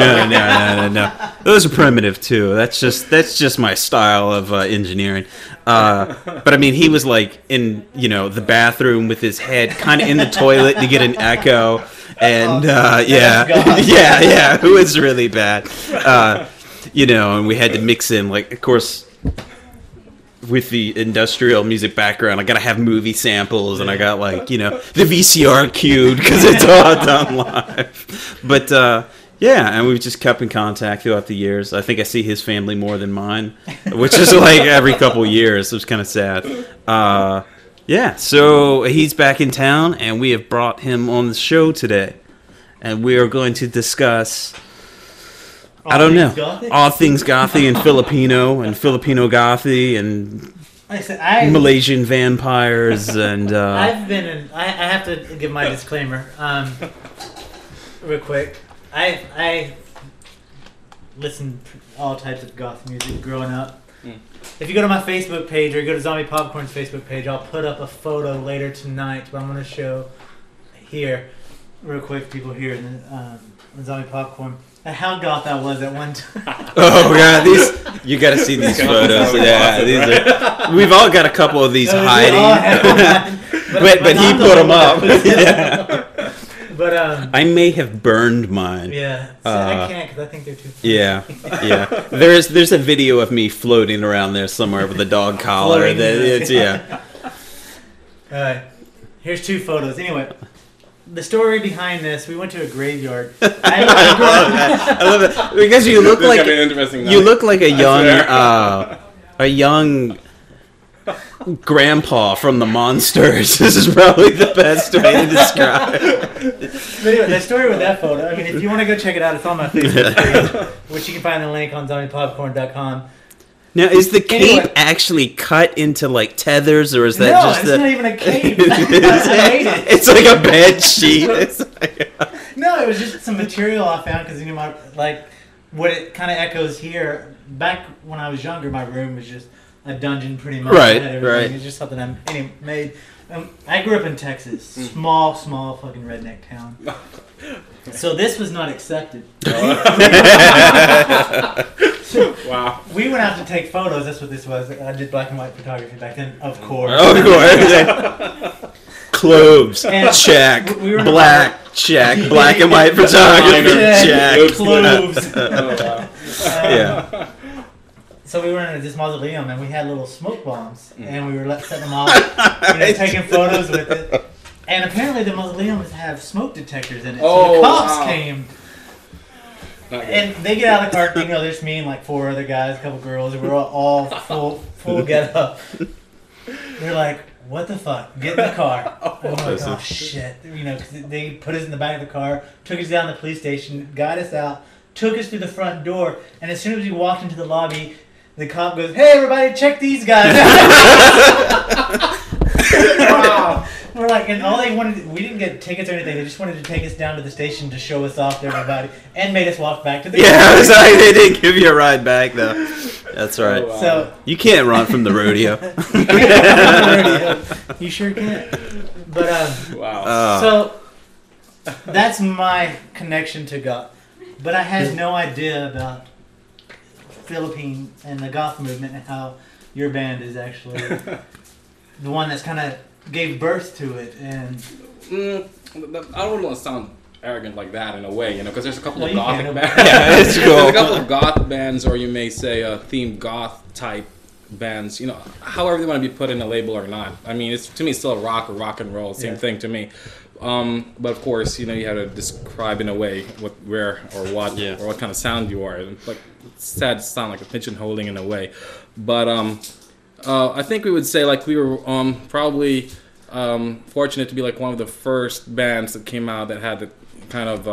S2: Those are primitive too. That's just my style of engineering. But I mean, he was like in the bathroom with his head kind of in the toilet to get an echo. And it was really bad. And we had to mix in, like, of course, with the industrial music background, I gotta have movie samples, and I got like the VCR cued because it's all done live. But and we've just kept in contact throughout the years. I think I see his family more than mine, which is like every couple years. It was kind of sad. So he's back in town, and we have brought him on the show today, and we are going to discuss all things gothy and Filipino gothy and Malaysian vampires and.
S1: I have to give my disclaimer, real quick. I listened to all types of goth music growing up. If you go to my Facebook page or you go to Zombie Popcorn's Facebook page, I'll put up a photo later tonight, but I'm going to show here, real quick, people here in the Zombie Popcorn, how goth I was at one time.
S2: Oh, God, you got to see these photos. Yeah, we've all got a couple of these hiding. but he put them up. Yeah.
S1: But
S2: I may have burned mine.
S1: Yeah, so I can't because I think they're too funny.
S2: Yeah. There's a video of me floating around there somewhere with a dog collar.
S1: All right, here's 2 photos. Anyway, the story behind this: we went to a graveyard.
S2: I love it because you look like a young grandpa from the Monsters. This is probably the best way to describe it.
S1: But anyway, the story with that photo, I mean, if you want to go check it out, it's on my Facebook page, which you can find the link on zombiepopcorn.com.
S2: Now, is the cape actually cut into like tethers, or is that
S1: it's not even a cape. I hate it.
S2: It's like a bed sheet.
S1: No, it was just some material I found because what it kind of echoes here. Back when I was younger, my room was just a dungeon pretty much.
S2: Right.
S1: It's just something I made. I grew up in Texas, small fucking redneck town. So this was not accepted.
S7: Wow.
S1: We went out to take photos. That's what this was. I did black and white photography back then, of course.
S2: Clothes, check. Black, check. Black and white photography, check.
S1: Clothes.
S2: Yeah.
S1: So we were in this mausoleum, and we had little smoke bombs, and we were setting them off, taking photos with it. And apparently the mausoleums have smoke detectors in it. So the cops came, and they get out of the car. There's me and like 4 other guys, a couple girls, and we're all full get up. They're like, "What the fuck? Get in the car!" And I'm like, "Oh shit!" Because they put us in the back of the car, took us down to the police station, got us out, took us through the front door, and as soon as we walked into the lobby, the cop goes, "Hey, everybody, check these guys out." Wow. We're like, and all they wanted, we didn't get tickets or anything. They just wanted to take us down to the station to show us off to everybody, and made us walk back to the
S2: car. I was like, they didn't give you a ride back though. That's right.
S7: Oh, wow.
S1: So
S2: You can't run from the rodeo.
S1: you sure can't. But
S7: Wow.
S1: so that's my connection to goth. But I had no idea about Philippine and the goth movement and how your band is actually the one that's kind of gave birth to it. And
S7: I don't want to sound arrogant like that in a way, you know, because there's a couple
S1: Well,
S7: of
S1: you
S7: gothic
S1: can.
S7: bands.
S2: Yeah, it's cool.
S7: There's a couple of goth bands, or you may say themed goth type bands. You know, however they want to be put in a label or not. I mean, it's to me still rock or rock and roll, same thing to me. But of course, you know, you have to describe in a way what, where, or what, or what kind of sound you are. Like, it's sad to sound like a pigeonholing in a way, but I think we would say like we were probably fortunate to be like one of the first bands that came out that had the kind of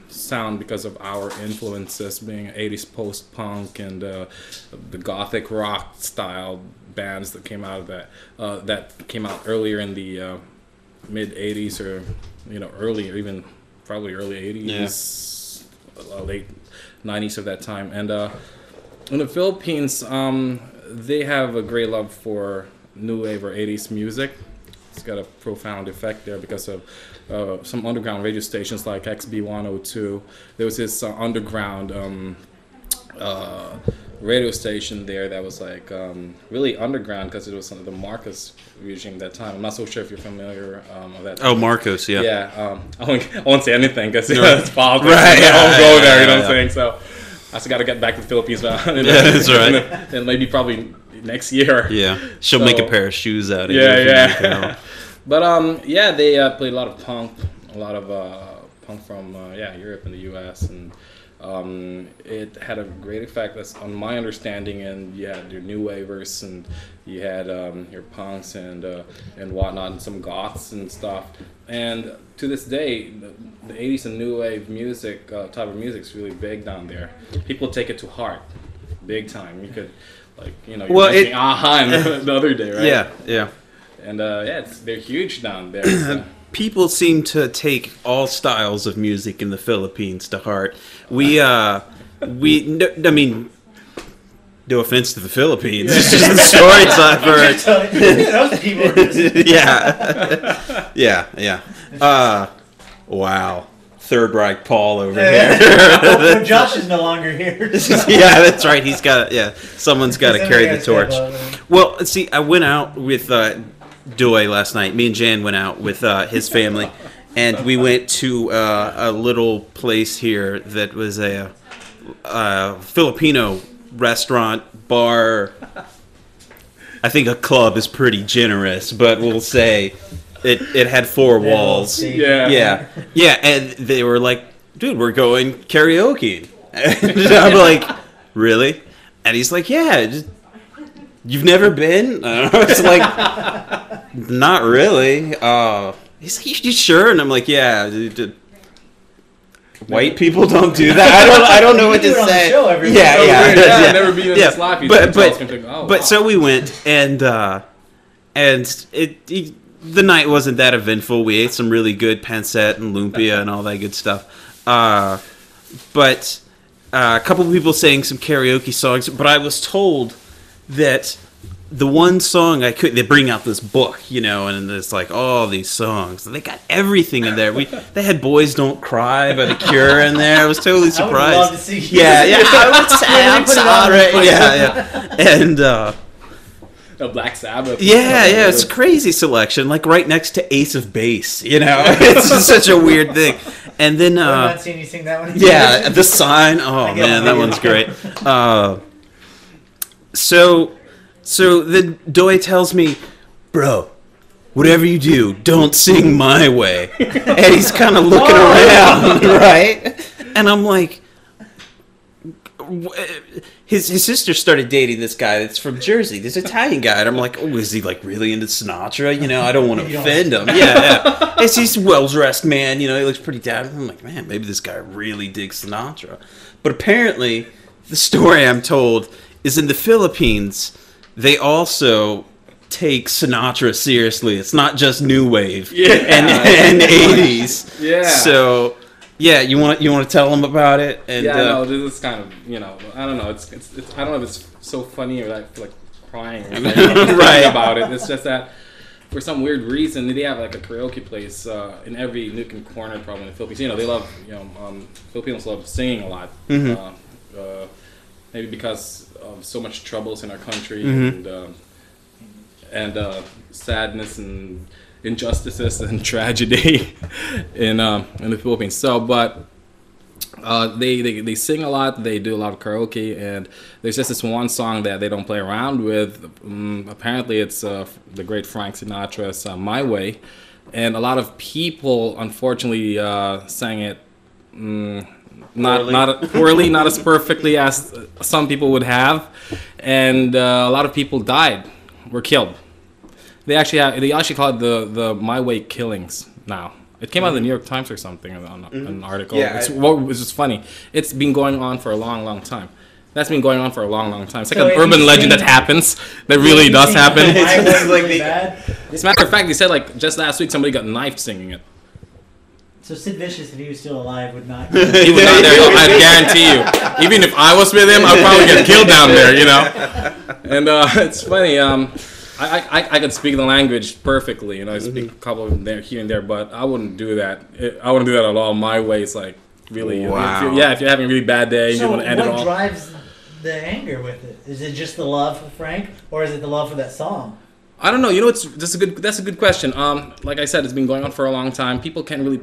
S7: sound because of our influences, being 80s post-punk and the gothic rock style bands that came out of that came out earlier in the mid 80s, or you know, early, or even probably early 80s, late 90s of that time. And in the Philippines, they have a great love for new wave or 80s music. It's got a profound effect there because of some underground radio stations like XB102. There was this underground radio station there that was like really underground because it was under the Marcos regime at that time. I'm not so sure if you're familiar with that.
S2: Oh, Marcos, yeah.
S7: Yeah, I won't say anything because it's politics.
S2: Right,
S7: I won't go there, you know
S2: yeah.
S7: what I'm saying? So I still got to get back to the Philippines now.
S2: That's right.
S7: And maybe probably next year.
S2: Yeah, she'll make a pair of shoes out of you.
S7: Yeah. But yeah, they played a lot of punk, punk from Europe and the U.S. and it had a great effect. That's on my understanding. And you had your new wavers, and you had your punks and whatnot, and some goths and stuff. And to this day, the 80s and new wave music type of music is really big down there. People take it to heart, big time. You could, like, you know, you're mentioning Aha the other day, right?
S2: Yeah.
S7: And they're huge down there. So.
S2: People seem to take all styles of music in the Philippines to heart. I mean, no offense to the Philippines, it's just the stories I've heard.
S1: those people are just...
S2: Yeah. Wow. Third Reich Paul over here.
S1: Oh, Josh is no longer here.
S2: Yeah, that's right. He's got someone's got to carry the torch. Well, see, I went out with Doi last night. Me and Jan went out with his family, and we went to a little place here that was a Filipino restaurant, bar. I think a club is pretty generous, but we'll say it had four walls. Yeah, and they were like, dude, we're going karaoke. And I'm like, really? And he's like, yeah, you've never been? It's like, not really. He's like, you sure? And I'm like, yeah. White people don't do that. I don't know what to say.
S7: Yeah. Never been in this life.
S2: But so we went, and the night wasn't that eventful. We ate some really good pancit and lumpia and all that good stuff. But a couple of people sang some karaoke songs. But I was told that the one song they bring out this book, you know, and it's like all these songs. They got everything in there. They had "Boys Don't Cry" by The Cure in there. I was totally surprised. I would love to see you. Yeah. I would say I'm sorry. Yeah. And
S7: a Black Sabbath.
S2: Yeah. It's a crazy selection, like right next to Ace of Base. You know, it's just such a weird thing. And then
S1: I'm not seeing you sing that one.
S2: Yeah, The Sign. Oh man, that one's great. So then Doi tells me, bro, whatever you do, don't sing my way. And he's kind of looking around, right? And I'm like, his sister started dating this guy that's from Jersey, this Italian guy. And I'm like, oh, is he like really into Sinatra? You know, I don't want to offend him. Yeah. He's a well-dressed man, you know, he looks pretty down. I'm like, man, maybe this guy really digs Sinatra. But apparently, the story I'm told is in the Philippines, they also take Sinatra seriously. It's not just new wave and 80s.
S7: Yeah.
S2: So Yeah, you want to tell them about it? And,
S7: no, this is kind of, I don't know. It's I don't know if it's so funny or I feel like crying or right about it. It's just that for some weird reason they have like a karaoke place in every nook and corner probably in the Philippines. They love Filipinos love singing a lot. Maybe because of so much troubles in our country and sadness and injustices and tragedy in the Philippines. So, but they sing a lot. They do a lot of karaoke, and there's just this one song that they don't play around with. Apparently, it's the great Frank Sinatra's "My Way," and a lot of people, unfortunately, sang it not poorly, not as perfectly as some people would have, and a lot of people died, were killed. They actually call it the My Way killings now. It came out of the New York Times or something on an article.
S2: Yeah,
S7: it's just funny. It's been going on for a long, long time. That's been going on for a long, long time. It's like an urban legend that happens. That really does happen. As a matter of fact, they said like just last week somebody got knifed singing it.
S1: So Sid Vicious, if he was still alive, would not.
S7: He was not there. I guarantee you. Even if I was with him, I'd probably get killed down there. And it's funny. I could speak the language perfectly, I speak a couple of them there, here and there, but I wouldn't do that. I wouldn't do that at all. My way is like really,
S2: wow.
S7: If you're having a really bad day, and you want to end it all.
S1: What drives the anger with it? Is it just the love for Frank, or is it the love for that song?
S7: I don't know. That's a good question. Like I said, it's been going on for a long time. People can't really,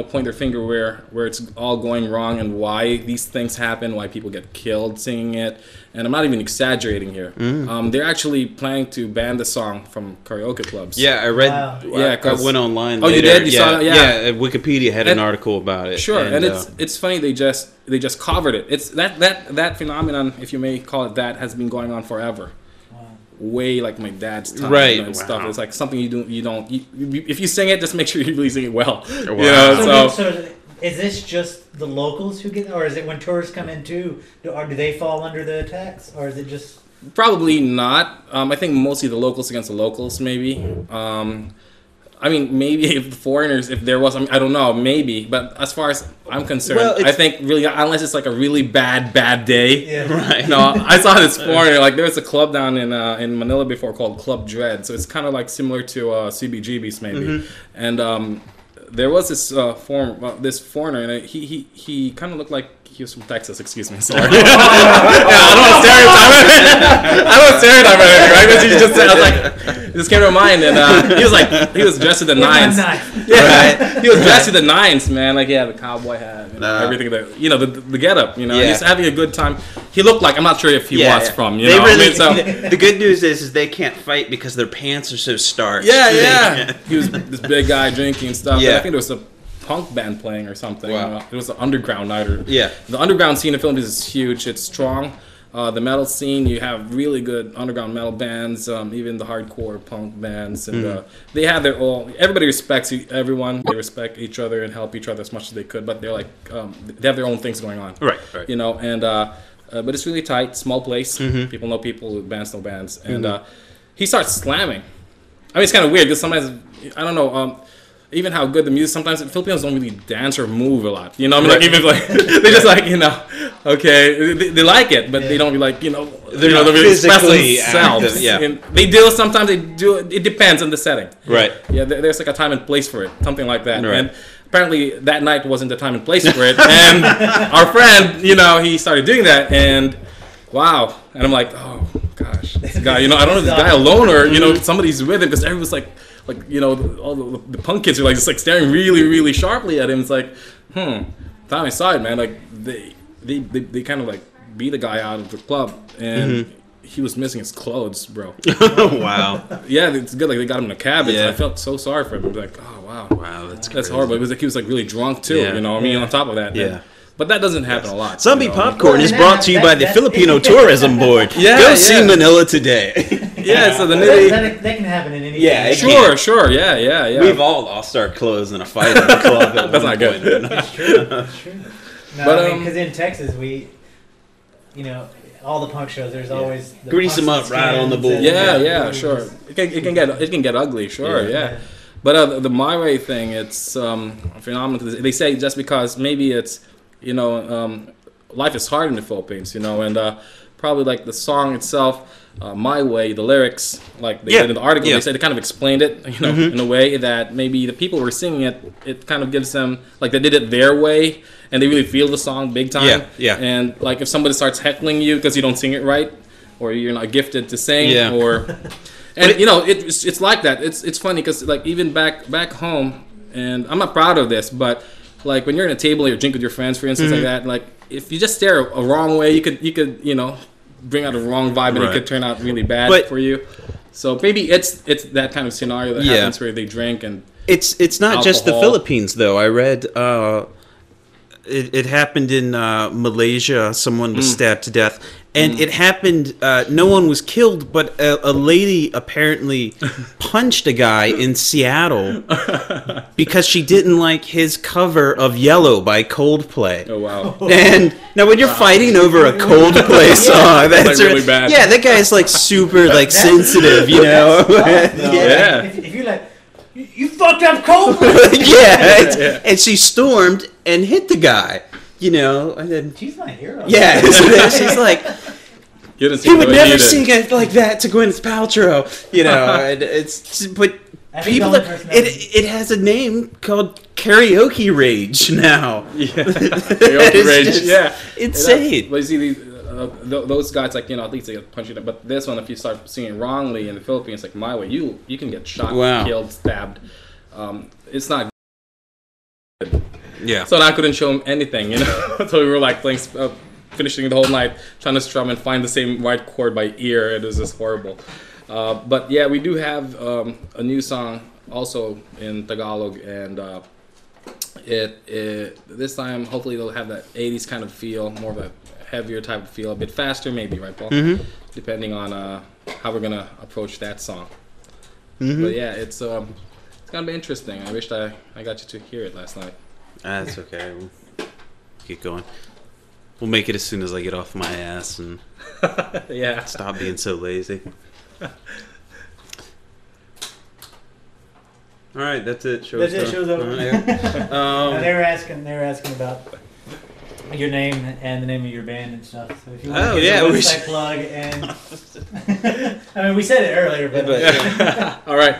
S7: point their finger where it's all going wrong and why these things happen, why people get killed singing it. And I'm not even exaggerating here. They're actually planning to ban the song from karaoke clubs.
S2: Yeah, I read.
S1: Wow.
S2: Yeah, I went online.
S7: Oh,
S2: later.
S7: you did? You saw it?
S2: Yeah. Wikipedia had an article about it.
S7: Sure, and it's funny they just covered it. It's that phenomenon, if you may call it that, has been going on forever. Way like my dad's time,
S2: right?
S7: And stuff. It's like something you don't. If you sing it, just make sure you really sing it well.
S1: Wow. So is this just the locals who get, or is it when tourists come in too? Or do they fall under the attacks, or is it just?
S7: Probably not. I think mostly the locals against the locals, maybe. I mean, maybe if the foreigners, if there was, I don't know, maybe. But as far as I'm concerned, I think really, unless it's like a really bad day.
S1: Yeah.
S7: Right. I saw this foreigner, like there was a club down in Manila before called Club Dread. So it's kind of like similar to CBGB's maybe. And there was this foreigner, and he kind of looked like he was from Texas. Excuse me, sorry. I don't want to stereotype anything, right? Because he just said, I was like, it just came to mind, and he was dressed to the nines. Yeah, right. He was dressed to the nines, man. Like he had the cowboy hat, and everything. The getup. He's having a good time. He looked like, I'm not sure if he was from.
S2: The good news is they can't fight because their pants are so starched.
S7: Yeah. He was this big guy drinking and stuff.
S2: Yeah.
S7: I think there was a punk band playing or something.
S2: Wow.
S7: It was an underground night.
S2: Yeah.
S7: The underground scene in the Philippines is huge. It's strong. The metal scene, you have really good underground metal bands, even the hardcore punk bands, and they have their own. Everybody respects everyone. They respect each other and help each other as much as they could. But they're like, they have their own things going on.
S2: Right.
S7: But it's really tight, small place. People know people, bands know bands, and he starts slamming. I mean, it's kind of weird because sometimes I don't know. Even how good the music. Sometimes Filipinos don't really dance or move a lot. Like even like they just like okay, they like it, but they don't be like they're not really express themselves.
S2: Yeah,
S7: and they do. Sometimes they do. It depends on the setting.
S2: Right.
S7: Yeah, there's like a time and place for it, something like that.
S2: Right.
S7: And apparently that night wasn't the time and place for it. And our friend, he started doing that, and wow. And I'm like, oh gosh, this guy. I don't know if this guy alone or somebody's with him because everyone's like all the punk kids are like just like staring really, really sharply at him. It's like, time aside, man. Like they kind of like beat the guy out of the club, and he was missing his clothes, bro.
S2: Wow.
S7: Yeah, it's good. Like they got him in a cab. I felt so sorry for him. I was like, oh wow, that's horrible. It was like he was like really drunk too.
S2: Yeah.
S7: On top of that.
S2: Yeah.
S7: But that doesn't happen a lot.
S2: Zombie Popcorn is brought to you by the Filipino Tourism Board. Go see Manila today.
S7: So the
S1: that can happen in any
S7: place. Sure. Yeah.
S2: We've all lost our clothes in a fight at the club.
S7: That's not good.
S1: It's true. No, because in Texas we, all the punk shows. There's always the
S2: grease them up right on the bull.
S7: Yeah, sure. It can get ugly. Sure, yeah. But the My Way thing, it's phenomenal. They say just because maybe it's, life is hard in the Philippines, and probably like the song itself, My Way, the lyrics, like they did in the article, they said they kind of explained it, in a way that maybe the people who were singing it, it kind of gives them, like they did it their way, and they really feel the song big time.
S2: Yeah.
S7: And like if somebody starts heckling you because you don't sing it right, or you're not gifted to sing, or... And it's like that. It's funny because like even back home, and I'm not proud of this, but like when you're in a table, you're drinking with your friends, for instance, like that. Like if you just stare a wrong way, you could bring out a wrong vibe, and it could turn out really bad for you. So maybe it's that kind of scenario that happens where they drink and
S2: it's not
S7: alcohol.
S2: just the Philippines though. I read it happened in Malaysia. Someone was stabbed to death. And it happened, no one was killed, but a lady apparently punched a guy in Seattle because she didn't like his cover of Yellow by Coldplay.
S7: Oh, wow.
S2: And now when you're fighting over a Coldplay song, that's
S7: like really bad.
S2: Yeah, that guy's like super like sensitive,
S7: Yeah.
S1: If you're like, you fucked up Coldplay.
S2: And she stormed and hit the guy. And then
S1: she's my hero.
S2: Yeah, she's like, he would never sing it like that to Gwyneth Paltrow. And it's but people. It has a name called Karaoke Rage now.
S7: Yeah, Karaoke Rage.
S2: Insane.
S7: But you see those guys, like at least they get punched. But this one, if you start singing wrongly in the Philippines, like My Way, you can get shot, killed, stabbed. It's not.
S2: Yeah.
S7: So I couldn't show him anything, So we were like playing, finishing the whole night, trying to strum and find the same right chord by ear. It was just horrible. But yeah, we do have a new song also in Tagalog, and it this time hopefully it'll have that 80s kind of feel, more of a heavier type of feel, a bit faster maybe, right, Paul? Depending on how we're gonna approach that song. But yeah, it's gonna be interesting. I wished I got you to hear it last night.
S2: That's okay. We'll keep going. We'll make it as soon as I get off my ass and stop being so lazy. All right, that's it.
S1: Show's over. They were asking about your name and the name of your band and stuff. So if you want to get a website plug and I mean we said it earlier, but
S7: all right.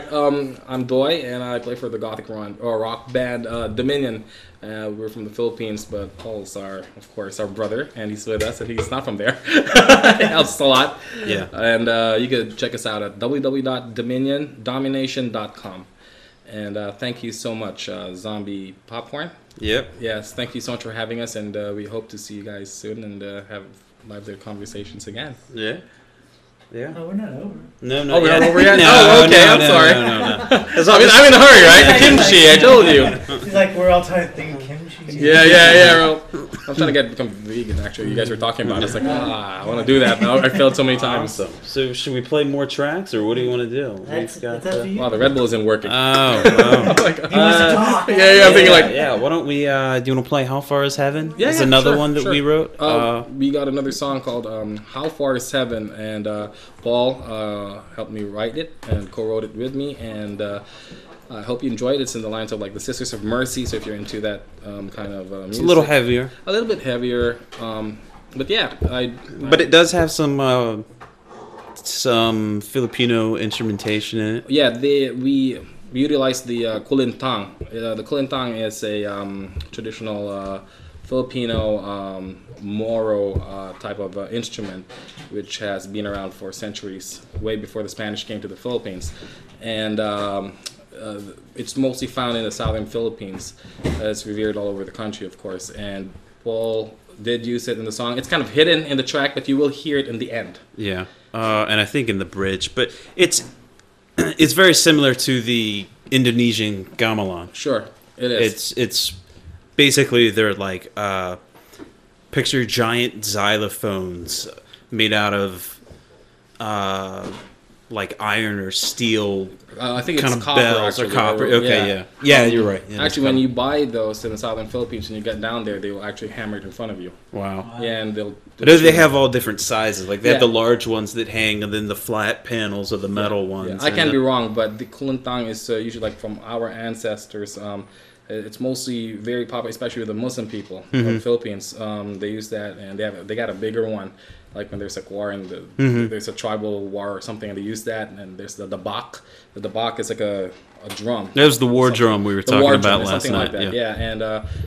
S7: I'm Doi and I play for the gothic rock band Dominion. We're from the Philippines, but Paul's of course our brother, and he's with us, and he's not from there. It helps a lot.
S2: Yeah.
S7: And you can check us out at www.domination.com. And thank you so much, Zombie Popcorn.
S2: Yep.
S7: Yes, thank you so much for having us, and we hope to see you guys soon and have lively conversations again.
S2: Yeah. Yeah.
S1: Oh, we're not over.
S2: No,
S7: we're not over yet?
S2: No,
S7: okay, I'm sorry.
S2: No.
S7: I'm in a hurry, right? The kimchi, I told you.
S1: She's like, we're all trying to think kimchi.
S7: Yeah. I'm trying to become vegan, actually. You guys were talking about it. It's like, I want to do that. Now I failed so many times.
S2: Awesome. So should we play more tracks, or what do you want to do?
S1: That's up to you.
S7: Wow, the Red Bull isn't working.
S2: Oh.
S1: He wants to talk.
S7: Yeah, I'm thinking like...
S2: Yeah, why don't we, do you want to play How Far Is Heaven?
S7: Yeah,
S2: It's another one that we wrote.
S7: We got another song called How Far Is Heaven, and Paul helped me write it and co-wrote it with me, and I hope you enjoyed it. It's in the lines of like the Sisters of Mercy, so if you're into that kind of music.
S2: It's a little heavier.
S7: A little bit heavier, but yeah.
S2: But it does have some Filipino instrumentation in it.
S7: Yeah, we utilized the kulintang. The kulintang is a traditional Filipino Moro type of instrument, which has been around for centuries, way before the Spanish came to the Philippines. And it's mostly found in the southern Philippines. It's revered all over the country, of course. And Paul did use it in the song. It's kind of hidden in the track, but you will hear it in the end.
S2: Yeah, and I think in the bridge. But it's very similar to the Indonesian gamelan.
S7: Sure, it is.
S2: It's basically they're like picture giant xylophones made out of like iron or steel.
S7: I think
S2: kind
S7: it's
S2: of
S7: copper,
S2: bells or
S7: actually.
S2: copper. Okay, yeah, you're right. Yeah,
S7: actually, when you buy those in the southern Philippines and you get down there, they will actually hammer it in front of you.
S2: Wow.
S7: Yeah, and they'll
S2: they have all different sizes. Like they have
S7: Yeah.
S2: the large ones that hang, and then the flat panels of the metal ones.
S7: I can be wrong, but the kulintang is usually like from our ancestors. It's mostly very popular, especially with the Muslim people of the Philippines. They use that, and they got a bigger one. Like when there's a war and there's a tribal war or something, and they use that. And there's the dabak. The dabak is like a drum.
S2: That was the war drum we were talking about last night.
S7: Like that. Yeah, and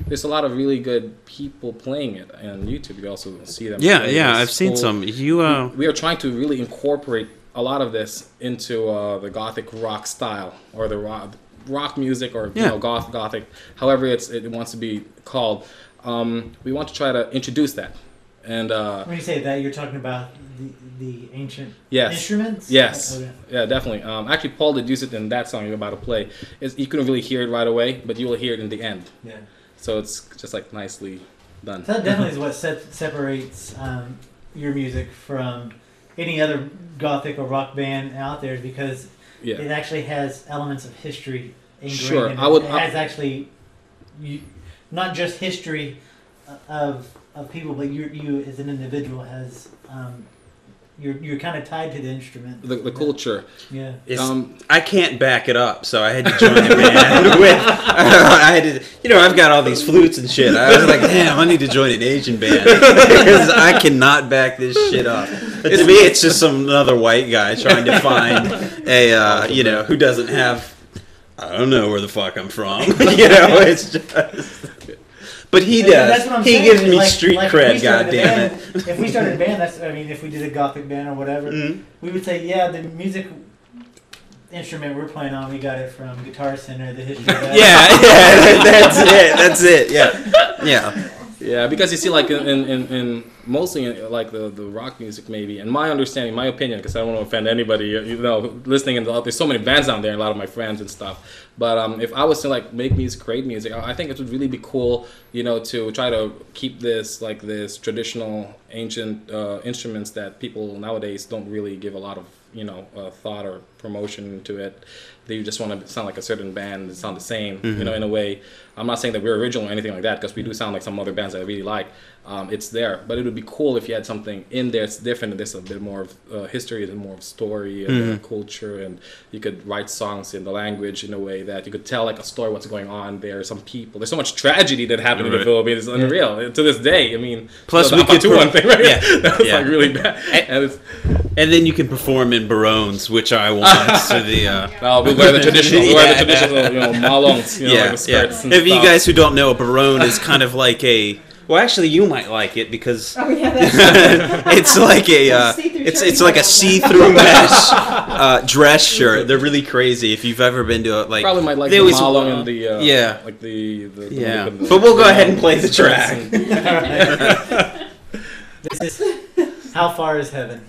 S7: there's a lot of really good people playing it on YouTube. You also see them.
S2: Yeah, I've seen some. We
S7: are trying to really incorporate a lot of this into the gothic rock style or the rock music or gothic, however it wants to be called. We want to try to introduce that. And
S1: when you say that, you're talking about the ancient
S7: yes.
S1: instruments?
S7: Yes.
S1: Okay.
S7: Yeah, definitely. Actually, Paul did use it in that song you're about to play. You couldn't really hear it right away, but you will hear it in the end.
S1: Yeah.
S7: So it's just like nicely done.
S1: So that definitely is what separates your music from any other gothic or rock band out there, because it actually has elements of history ingrained in it. It has actually not just history of people, but you as an individual has you're kind of tied to the instrument,
S7: the culture.
S1: Yeah.
S2: I can't back it up, so I had to join a band with. I had to, I've got all these flutes and shit. I was like, damn, I need to join an Asian band because I cannot back this shit up. But to me, it's just some other white guy trying to find a who doesn't have. I don't know where the fuck I'm from. It's just. But he does. That's what I'm saying. Gives me street cred, goddammit.
S1: If we started a band, if we did a gothic band or whatever, we would say, the music instrument we're playing on, we got it from Guitar Center, the history of that.
S2: That's it. Yeah.
S7: Yeah, because you see, like in mostly in, like the rock music, maybe, in my understanding, my opinion, because I don't want to offend anybody, listening, and there's so many bands out there, and a lot of my friends and stuff. But if I was to like make music, create music, I think it would really be cool, to try to keep this traditional ancient instruments that people nowadays don't really give a lot of thought or promotion to it. They just want to sound like a certain band, sound the same, in a way. I'm not saying that we're original or anything like that, because we do sound like some other bands that I really like. It's there, but it would be cool if you had something in there that's different, and there's a bit more of history and more of story and culture, and you could write songs in the language in a way that you could tell like a story, what's going on there. Some people, there's so much tragedy that happened in the Philippines, it's unreal to this day. I mean,
S2: plus we could
S7: one thing, right? That was like really bad.
S2: And then you can perform in barones, which I want. So
S7: we wear the traditional, malongs, like the skirts.
S2: If you guys who don't know, a barone is kind of like a. Well, actually, you might like it because it's like it's like a see-through mesh dress shirt. They're really crazy. If you've ever been to it, like
S7: probably might like the malong and the like the
S2: But we'll go ahead and play the track.
S1: This is How Far Is Heaven?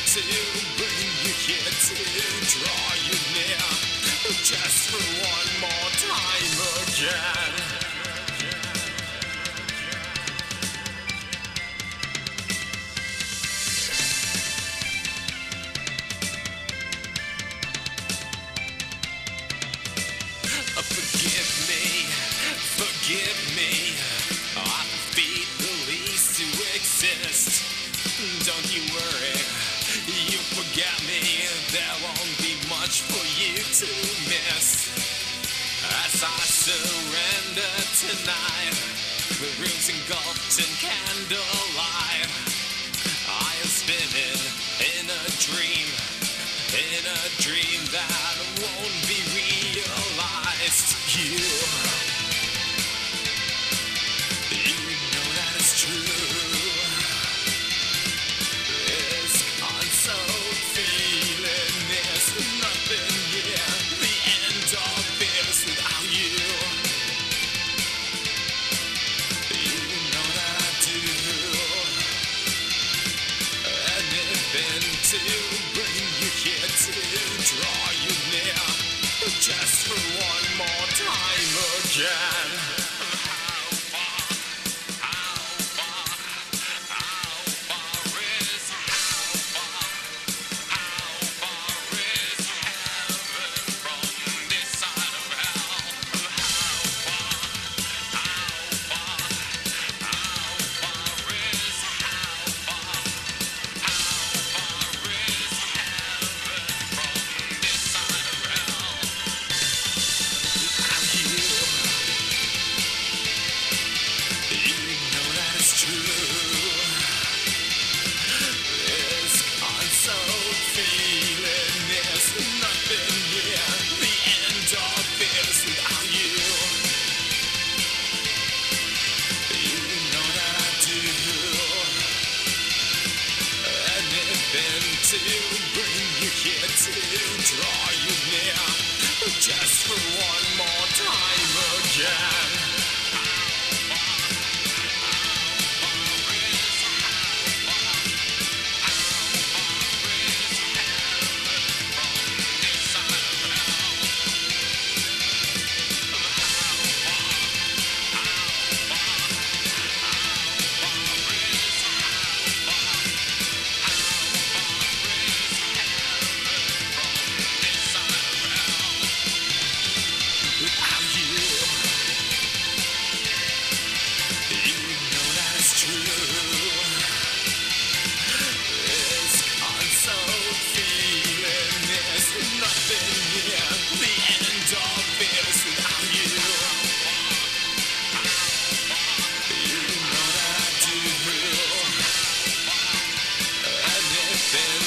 S8: To bring Forgive me, I defeat the least to exist. Don't you worry, you forget me, there won't be much for you to miss. As I surrender tonight, the room's engulfed in candlelight. I am spinning in a dream that won't be realized. You know that it's true. This console feeling is nothing near the end of this without you. You know that I do. Anything to bring you here, to draw you near, just for one more time again.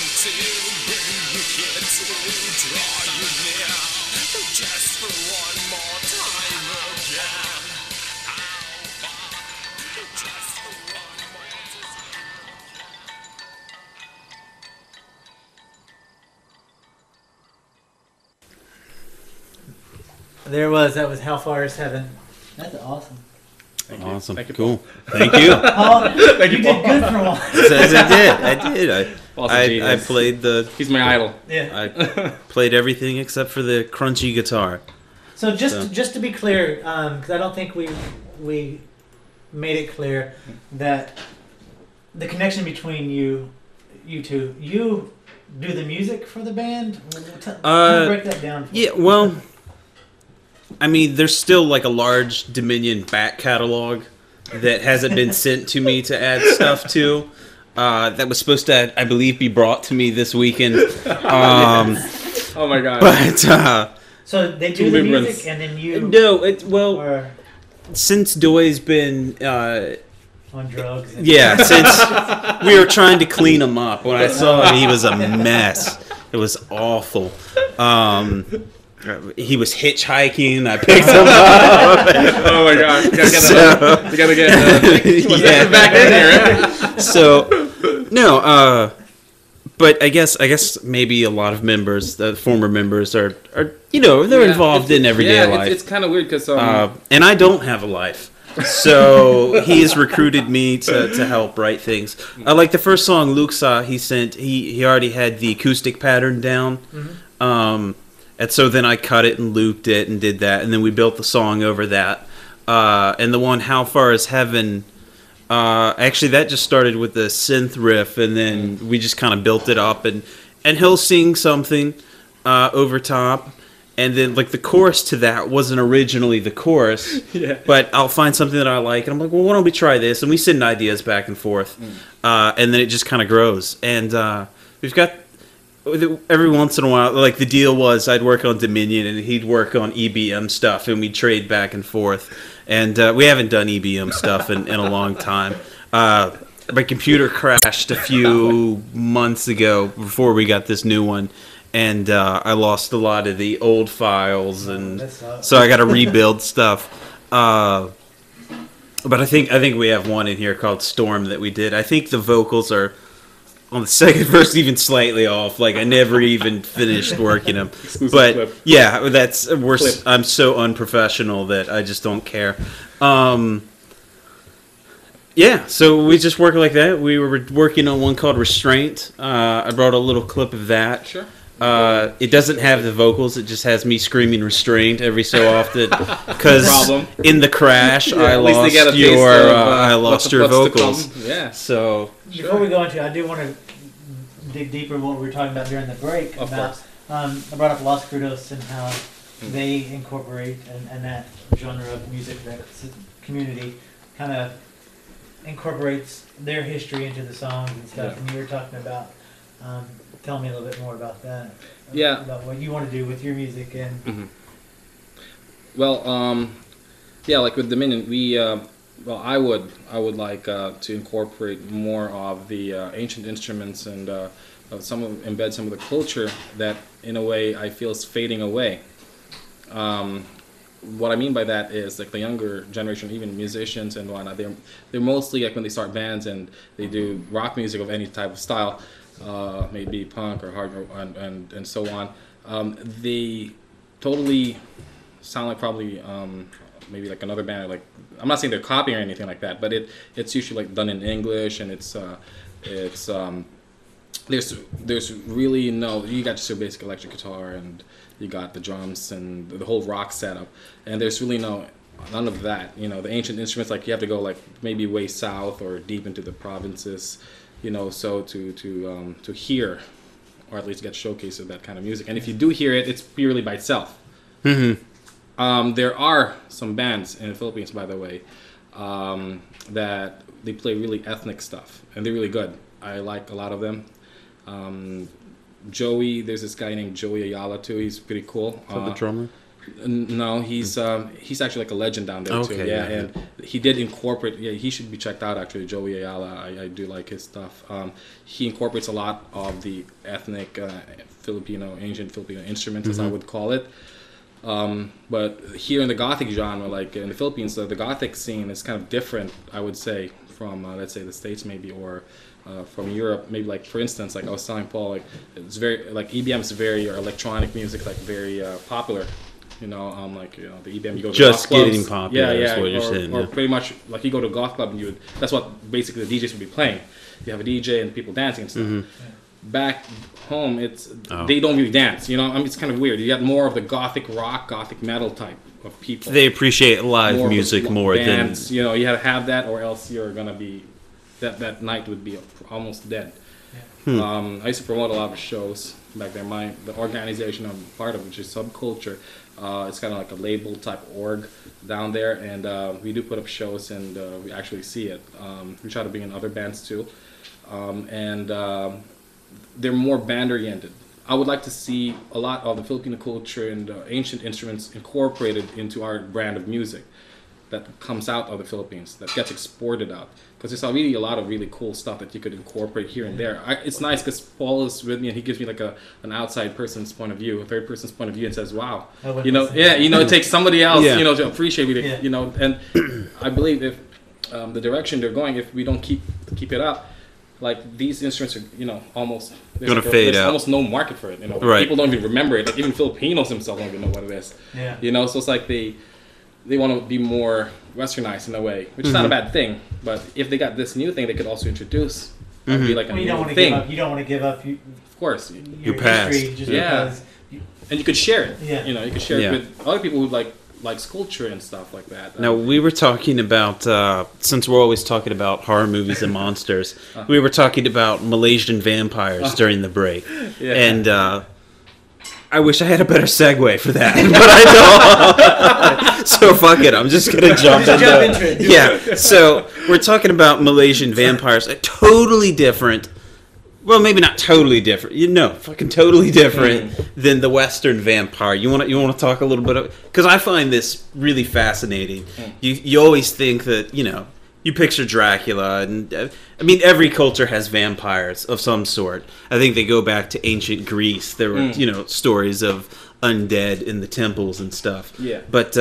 S8: To bring you here, to draw you near, just for one more time again.
S1: There it was. That was How Far Is Heaven. That's awesome.
S2: Awesome.
S7: Thank you,
S2: Cool. Thank you.
S1: Paul, you did good for once.
S2: I did. I played the.
S7: He's my idol.
S1: Yeah.
S2: I played everything except for the crunchy guitar.
S1: So just to be clear, because I don't think we made it clear that the connection between you two, you do the music for the band. Can you break that down?
S2: Yeah. Well. I mean, there's still like a large Dominion back catalog that hasn't been sent to me to add stuff to. That was supposed to, I believe, be brought to me this weekend.
S7: Oh my god!
S2: But
S1: so they do the music, and then you.
S2: No, since Doi's been
S1: on drugs.
S2: Since we were trying to clean him up, when I saw him, he was a mess. It was awful. He was hitchhiking. I picked him up.
S7: Oh my god! You gotta get back in here. Right?
S2: So no, but I guess maybe a lot of members, the former members, are they're involved in everyday life.
S7: It's kind of weird because
S2: and I don't have a life. So he has recruited me to help write things. Like the first song, Luxa, he already had the acoustic pattern down.
S1: Mm-hmm.
S2: And so then I cut it and looped it and did that, and then we built the song over that. And the one "How Far Is Heaven," actually that just started with the synth riff, and then we just kind of built it up, and he'll sing something over top. And then, like, the chorus to that wasn't originally the chorus, but I'll find something that I like, and I'm like, well, why don't we try this? And we send ideas back and forth, and then it just kind of grows. And we've got, every once in a while, like, the deal was I'd work on Dominion, and he'd work on EBM stuff, and we'd trade back and forth. And we haven't done EBM stuff in a long time. My computer crashed a few months ago before we got this new one. And I lost a lot of the old files, and so I got to rebuild stuff. But I think we have one in here called Storm that we did. I think the vocals are on the second verse even slightly off. Like, I never even finished working them. But clip. Yeah, I'm so unprofessional that I just don't care. Yeah, so we just work like that. We were working on one called Restraint. I brought a little clip of that.
S7: Sure.
S2: It doesn't have the vocals. It just has me screaming "restraint" every so often. Because in the crash, I lost your vocals.
S7: Yeah.
S2: So
S1: before we go into, I do want to dig deeper in what we were talking about during the break.
S7: Of course.
S1: I brought up Los Crudos and how they incorporate and that genre of music, that community kind of incorporates their history into the songs and stuff. And you were talking about. Tell me a little bit more about that.
S7: Yeah.
S1: About what you want to do with your music and.
S7: Mm-hmm. Well, like with Dominion, I would like to incorporate more of the ancient instruments and embed some of the culture that, in a way, I feel is fading away. What I mean by that is, like, the younger generation, even musicians and whatnot, they're mostly, like, when they start bands and they do rock music of any type of style. Maybe punk or hard and so on. They totally sound like probably maybe like another band. Like, I'm not saying they're copying or anything like that, but it's usually like done in English, and there's really no. You got just your basic electric guitar, and you got the drums and the whole rock setup, and there's really none of that. You know, the ancient instruments, like, you have to go like maybe way south or deep into the provinces. You know, so to hear, or at least get showcase of that kind of music. And if you do hear it, it's purely by itself. Mm-hmm. There are some bands in the Philippines, by the way, that they play really ethnic stuff, and they're really good. I like a lot of them. There's this guy named Joey Ayala too. He's pretty cool.
S2: Is that the drummer?
S7: No, he's actually like a legend down there too. Yeah, and he did incorporate. Yeah, he should be checked out actually. Joey Ayala, I do like his stuff. He incorporates a lot of the ethnic ancient Filipino instruments, as I would call it. But here in the gothic genre, like in the Philippines, the gothic scene is kind of different, I would say, from let's say the States maybe, or from Europe. Maybe, like, for instance, like I was telling Paul, like, it's very, like, EBM is very electronic music, like very popular. You know, like, you know, the EBM, you go to
S2: just
S7: goth
S2: getting
S7: clubs.
S2: popular.
S7: Yeah,
S2: is what you're saying.
S7: Or pretty much, like, you go to a goth club and that's what basically the DJs would be playing. You have a DJ and people dancing and stuff. Mm-hmm. Back home, they don't really dance. You know, I mean, it's kind of weird. You got more of the gothic rock, gothic metal type of people.
S2: They appreciate live music more
S7: bands,
S2: than.
S7: You know, you have to have that, or else you're gonna be that night would be almost dead. I used to promote a lot of shows back there. The organization I'm part of, which is Subculture, it's kind of like a label type org down there, and we do put up shows, and we actually see it. We try to bring in other bands too, and they're more band oriented. I would like to see a lot of the Filipino culture and ancient instruments incorporated into our brand of music that comes out of the Philippines, that gets exported out. Because there's really a lot of really cool stuff that you could incorporate here and there. It's nice because Paul is with me, and he gives me like an outside person's point of view, a third person's point of view, and says, "Wow, it takes somebody else, to appreciate it, And I believe if the direction they're going, if we don't keep it up, like, these instruments are, almost
S2: gonna fade out.
S7: Almost no market for it.
S2: Right.
S7: People don't even remember it. Like, even Filipinos themselves don't even know what it is.
S1: Yeah.
S7: So it's like they want to be more westernized in a way, which is not a bad thing. But if they got this new thing, they could also introduce. Be like a
S1: you
S7: new
S1: don't want to
S7: thing.
S1: give up. You don't want to give up.
S7: Of course,
S1: your
S2: past.
S1: history just because
S7: and you could share it.
S1: Yeah.
S7: You know, you could share it with other people who like sculpture and stuff like that.
S2: Now, we were talking about, since we're always talking about horror movies and monsters, we were talking about Malaysian vampires during the break.
S7: Yeah.
S2: And I wish I had a better segue for that, but I don't. So fuck it, I'm just going to jump into it. Yeah, so we're talking about Malaysian vampires, totally different. Well, maybe not totally different. Fucking totally different than the Western vampire. You want to talk a little bit of, because I find this really fascinating. You always think that you picture Dracula, and I mean every culture has vampires of some sort. I think they go back to ancient Greece. There were stories of undead in the temples and stuff.
S7: Yeah,
S2: but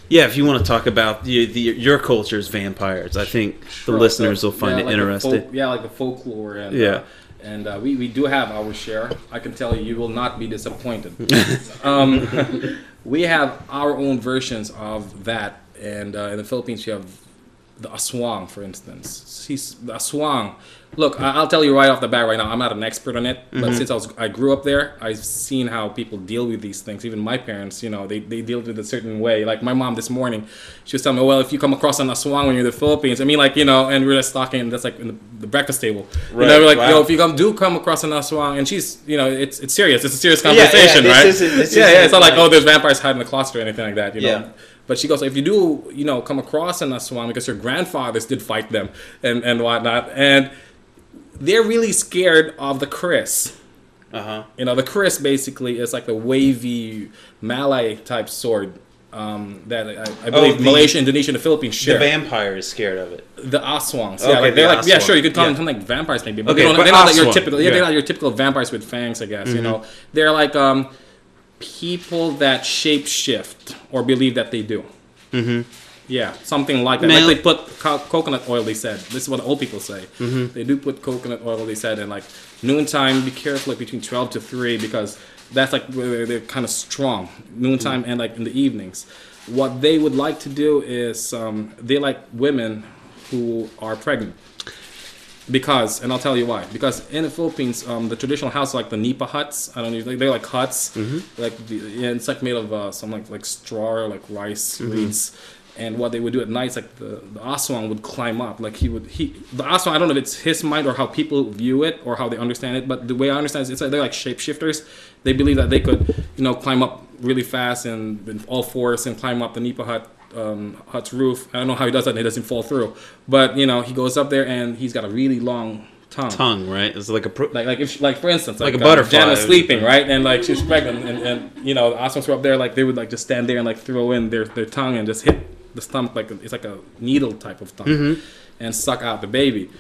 S2: if you want to talk about your culture's vampires, I think the listeners will find it interesting.
S7: Like the folklore and And we do have our share. I can tell you, you will not be disappointed. We have our own versions of that. And in the Philippines, you have the aswang, for instance. The aswang. Look, I'll tell you right off the bat right now, I'm not an expert on it. But since I grew up there, I've seen how people deal with these things. Even my parents, they deal with it a certain way. Like my mom this morning, she was telling me, well, if you come across an aswang when you're in the Philippines, I mean, and we're just talking, that's like in the breakfast table. Right. We're like, if you come across an aswang, and she's, it's serious. It's a serious conversation, right? It's not like, there's vampires hiding in the closet or anything like that, you know. But she goes, if you do, come across an aswang, because your grandfathers did fight them and whatnot, and they're really scared of the kris. The kris basically is like the wavy Malay type sword that I believe Malaysia, Indonesia, and the Philippines share.
S2: The vampire is scared of it.
S7: The aswangs.
S2: Aswang.
S7: Sure, you could call them like vampires maybe. But
S2: okay,
S7: they're not like your typical.
S2: They're
S7: not your typical vampires with fangs, I guess. They're like people that shape shift or believe that they do. Yeah, something like that. Like they put coconut oil, they said. This is what old people say. They do put coconut oil, they said, and like noontime, be careful between 12 to 3 because that's like where they're kind of strong. Noontime and like in the evenings. What they would like to do is they like women who are pregnant. Because, and I'll tell you why. Because in the Philippines, the traditional house, like the nipa huts, I don't know, they're like huts. It's like made of some like straw or like rice reeds. And what they would do at night is like the aswang would climb up. Like the aswang, I don't know if it's his mind or how people view it or how they understand it, but the way I understand it, it's like they're like shapeshifters. They believe that they could, climb up really fast and all fours and climb up the nipa hut's roof. I don't know how he does that and he doesn't fall through. But, he goes up there and he's got a really long tongue.
S2: Right? It's like a
S7: like for instance,
S2: like a butterfly.
S7: Jan was sleeping, right? And like she was pregnant and the aswangs were up there, like they would like just stand there and like throw in their tongue and just hit the stomach it's like a needle type of tongue and suck out the baby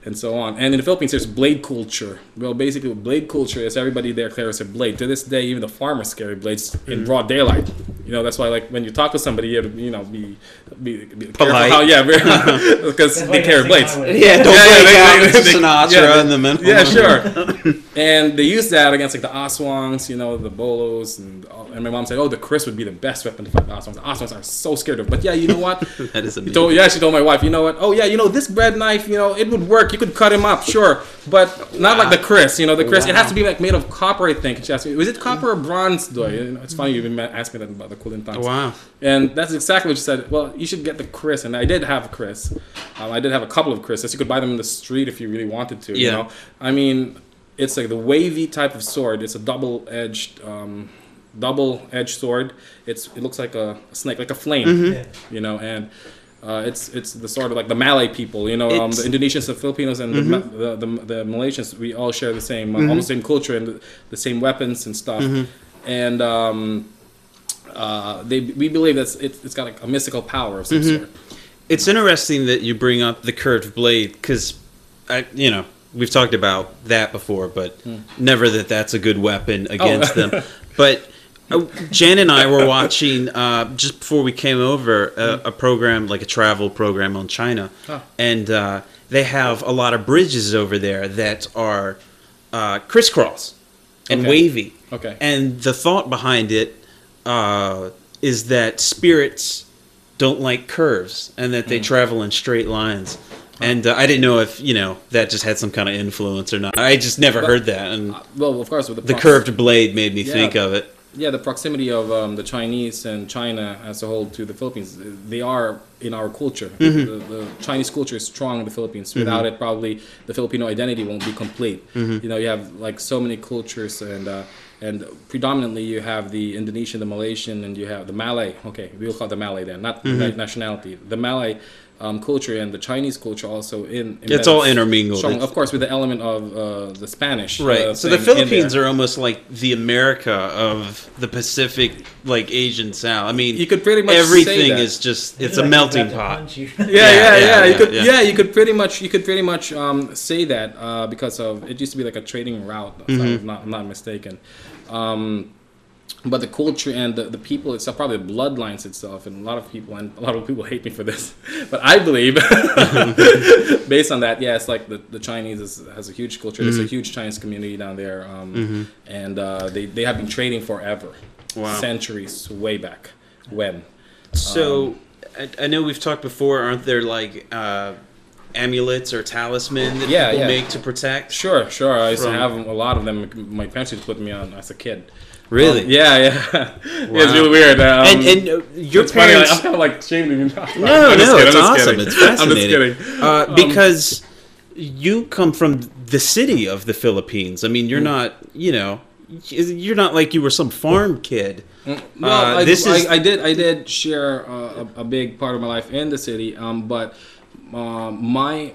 S7: and so on. And in the Philippines there's blade culture. Well, basically blade culture is everybody there carries a blade. To this day even the farmers carry blades in broad daylight. That's why like when you talk to somebody you have to be
S2: polite.
S7: Because they carry blades.
S2: Don't break out Sinatra in the middle.
S7: Yeah, sure. And they use that against like the aswangs, the bolos, and my mom said, the kris would be the best weapon to fight the aswangs. The aswangs are so scared of it. But yeah, you know what?
S2: That is amazing.
S7: She told my wife, you know what? This bread knife, it would work. You could cut him up, sure, but not like the kris. The kris, it has to be like made of copper, I think. She asked me, was it copper or bronze, Doi? It's funny you even asked me that about the Kulintangs.
S2: Wow.
S7: And that's exactly what she said. Well, you should get the kris, and I did have a kris. I did have a couple of krises. You could buy them in the street if you really wanted to.
S2: Yeah.
S7: I mean, it's like the wavy type of sword. It's a double-edged sword. It looks like a snake, like a flame. And it's the sort of like the Malay people. The Indonesians, the Filipinos, and the Malaysians. We all share the same, almost same culture and the same weapons and stuff. And we believe that it's got like a mystical power of some sort.
S2: It's interesting that you bring up the curved blade because, we've talked about that before, but never that that's a good weapon against them. But Jan and I were watching, just before we came over, a program, like a travel program on China. And they have a lot of bridges over there that are crisscross and wavy.
S7: Okay.
S2: And the thought behind it is that spirits don't like curves and that they travel in straight lines. And I didn't know if, that just had some kind of influence or not. I just never heard that. And
S7: well, of course, with
S2: the curved blade made me think of it.
S7: the proximity of the Chinese and China as a whole to the Philippines, they are in our culture. The Chinese culture is strong in the Philippines. Without it, probably the Filipino identity won't be complete. You know, you have like so many cultures, and predominantly you have the Indonesian, the Malaysian, and you have the Malay. Okay, we'll call it the Malay then, not nationality. The Malay culture and the Chinese culture also
S2: it's all intermingled.
S7: Strong, of course, with the element of the Spanish.
S2: Right. So the Philippines are almost like the America of the Pacific, like Asian South. I mean,
S7: you could pretty much
S2: everything
S7: say that.
S2: is just it's a melting pot.
S7: You could pretty much say that because of it used to be like a trading route, if I'm not mistaken. But the culture and the people itself, probably the bloodlines itself, and a lot of people hate me for this, but I believe, based on that, it's like the Chinese has a huge culture. There's a huge Chinese community down there, and they have been trading forever, centuries, way back when.
S2: So I know we've talked before. Aren't there like amulets or talisman that people make to protect?
S7: Sure. I used to have a lot of them. My parents used to put me on as a kid.
S2: Really?
S7: Yeah. It's really weird.
S2: And your parents...
S7: I'm kind of like shaming you.
S2: No, it's awesome. It's fascinating. I'm just kidding. Because you come from the city of the Philippines. I mean, you're not, you're not like you were some farm kid.
S7: No, I did share a big part of my life in the city, but my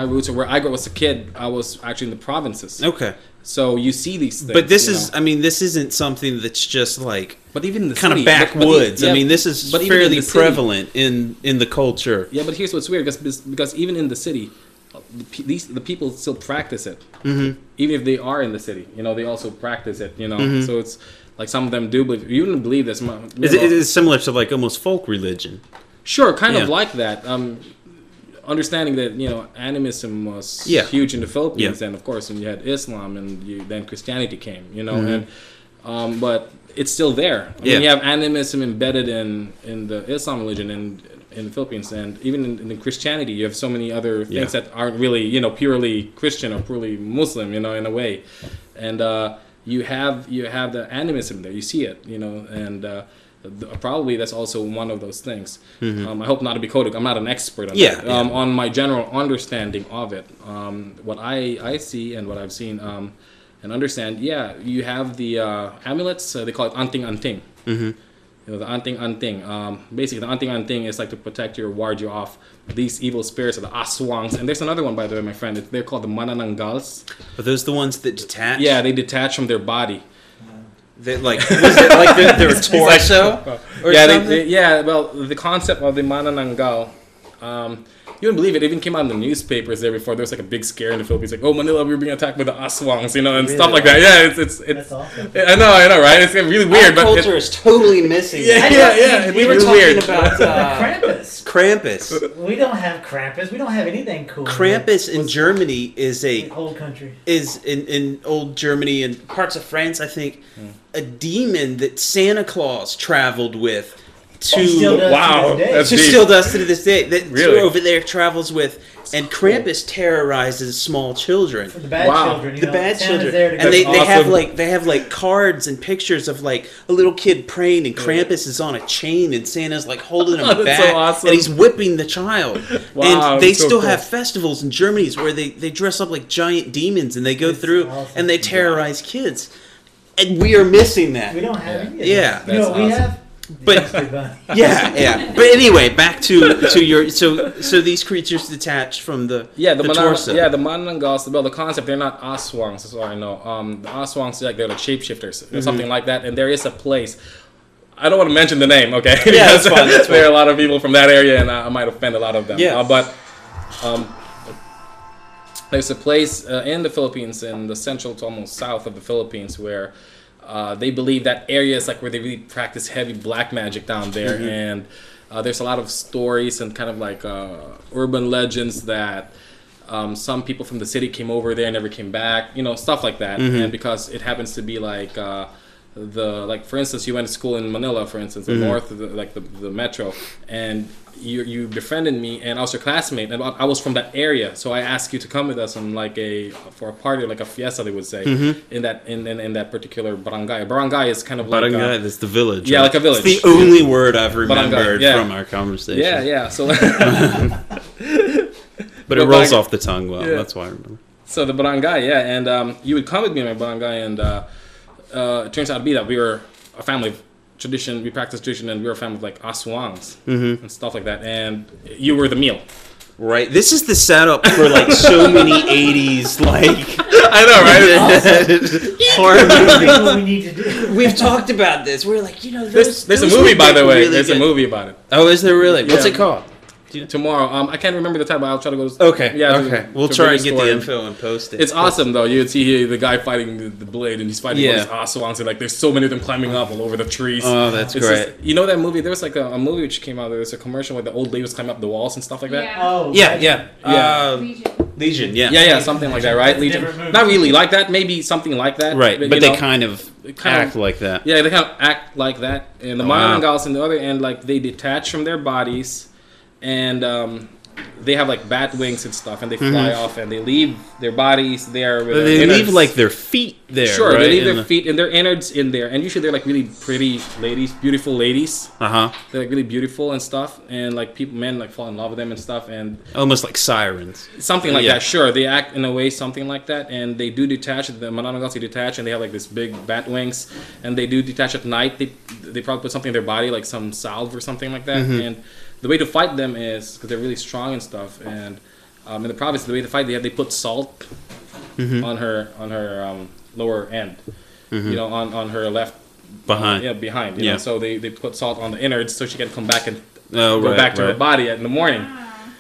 S7: roots are where I grew up as a kid. I was actually in the provinces.
S2: Okay.
S7: So you see these things.
S2: But this this isn't something that's just like
S7: but even in the
S2: kind
S7: city,
S2: of backwoods.
S7: I
S2: mean, this is fairly prevalent in the culture.
S7: Yeah, but here's what's weird, because even in the city, the people still practice it. Even if they are in the city, they also practice it. So it's like some of them do, but you wouldn't believe this.
S2: It's similar to like almost folk religion.
S7: Sure, kind of like that. Understanding that animism was huge in the Philippines, and of course, when you had Islam, and then Christianity came, and but it's still there. I mean, you have animism embedded in the Islam religion in the Philippines, and even in Christianity, you have so many other things that aren't really purely Christian or purely Muslim, in a way, and you have the animism there. You see it, and. Probably that's also one of those things. I hope not to be quoted. I'm not an expert on that. On my general understanding of it, what I see and what I've seen and understand, you have the amulets. They call it anting-anting. The anting-anting. Basically, the anting-anting is like to protect you or ward you off these evil spirits, or the aswangs. And there's another one, by the way, my friend. They're called the manananggals.
S2: Are those the ones that detach?
S7: Yeah, they detach from their body.
S2: Was it like their torso?
S7: Well, the concept of the manananggal, you wouldn't believe it. It even came out in the newspapers there before. There was like a big scare in the Philippines, like, oh, Manila, we were being attacked by the aswangs, and stuff like that. Yeah, it's
S1: That's awesome.
S7: I know, right? It's really weird.
S2: Our culture is totally missing.
S1: We
S2: were
S1: really
S2: talking about Krampus.
S1: We don't have Krampus. We don't have anything cool.
S2: Krampus in Germany is
S1: a old country.
S2: Is in old Germany and parts of France, I think, a demon that Santa Claus traveled with.
S1: Still
S2: does to this day. That really? Over there travels with, and Krampus terrorizes small children.
S1: The bad children.
S2: The bad children. And they have like cards and pictures of like a little kid praying, and Krampus is on a chain, and Santa's like holding him back,
S7: so awesome.
S2: and he's whipping the child. And they still have festivals in Germany where they dress up like giant demons, and they go through and they terrorize kids. And we are missing that.
S1: We don't have any of
S2: that.
S1: Yeah. We have.
S2: But But anyway, back to your so these creatures detach from the torso.
S7: Yeah, the manananggal. Well, the concept, they're not aswangs, that's all I know. The aswangs, they're the shapeshifters or something like that. And there is a place. I don't want to mention the name, okay?
S2: Yeah, that's fine.
S7: There are a lot of people from that area, and I might offend a lot of them.
S2: Yeah.
S7: But there's a place in the Philippines, in the central to almost south of the Philippines, where they believe that area is like where they really practice heavy black magic down there. And there's a lot of stories and kind of like urban legends that some people from the city came over there and never came back, stuff like that. And because it happens to be like like for instance, you went to school in Manila, for instance, the north, the metro, and you befriended me, and I was your classmate, and I was from that area, so I asked you to come with us on for a party, like a fiesta, they would say, in that particular barangay. A barangay is kind of like
S2: barangay. That's the village.
S7: Yeah, right? Like a village.
S2: It's the only word I've remembered
S7: barangay,
S2: from our conversation.
S7: Yeah. So,
S2: but it rolls off the tongue well. Yeah. That's why I remember.
S7: So the barangay, and you would come with me in my barangay, and it turns out to be that we were a family of tradition, we practice tradition, and we were a family of like aswangs and stuff like that, and you were the meal.
S2: Right. This is the setup for like so many 80s like
S7: I know, right?
S2: horror movies.
S1: What we need to do.
S2: We've talked about this. We're like,
S7: there's a movie, by the way. Really there's a movie about it.
S2: Oh, is there really? What's it called?
S7: Tomorrow. I can't remember the title, but I'll try to go.
S2: Okay. Yeah. Okay. We'll try and get the info and post it.
S7: It's awesome though. You'd see here the guy fighting the blade, and he's fighting all these aswangs, and like there's so many of them climbing up all over the trees.
S2: Oh, that's great.
S7: Just, you know that movie? There was like a movie which came out. There was a commercial where the old lady was climbing up the walls and stuff like that.
S9: Yeah.
S1: Oh.
S2: Yeah. Legion. Yeah.
S7: Something like that, right? Legion. Not really like that. Maybe something like that.
S2: Right. But they kind of act like that.
S7: Yeah, they kind of act like that. And the Mananangals on the other end, like they detach from their bodies, and they have like bat wings and stuff, and they fly off, and they leave their bodies there. With
S2: they leave like their feet there.
S7: Sure,
S2: right?
S7: They leave their feet and their innards in there, and usually they're like really pretty ladies, beautiful ladies. They're like really beautiful and stuff, and like men like fall in love with them and stuff, and
S2: almost like sirens,
S7: something like that. Sure, they act in a way something like that, and they do detach. The Mananangals, they detach, and they have like this big bat wings, and they do detach at night. They probably put something in their body, like some salve or something like that, and the way to fight them is because they're really strong and stuff. And in the province, the way to fight they put salt on her lower end, you know, on her left behind. Behind. You know, so they put salt on the innards so she can come back and go back to her body in the morning.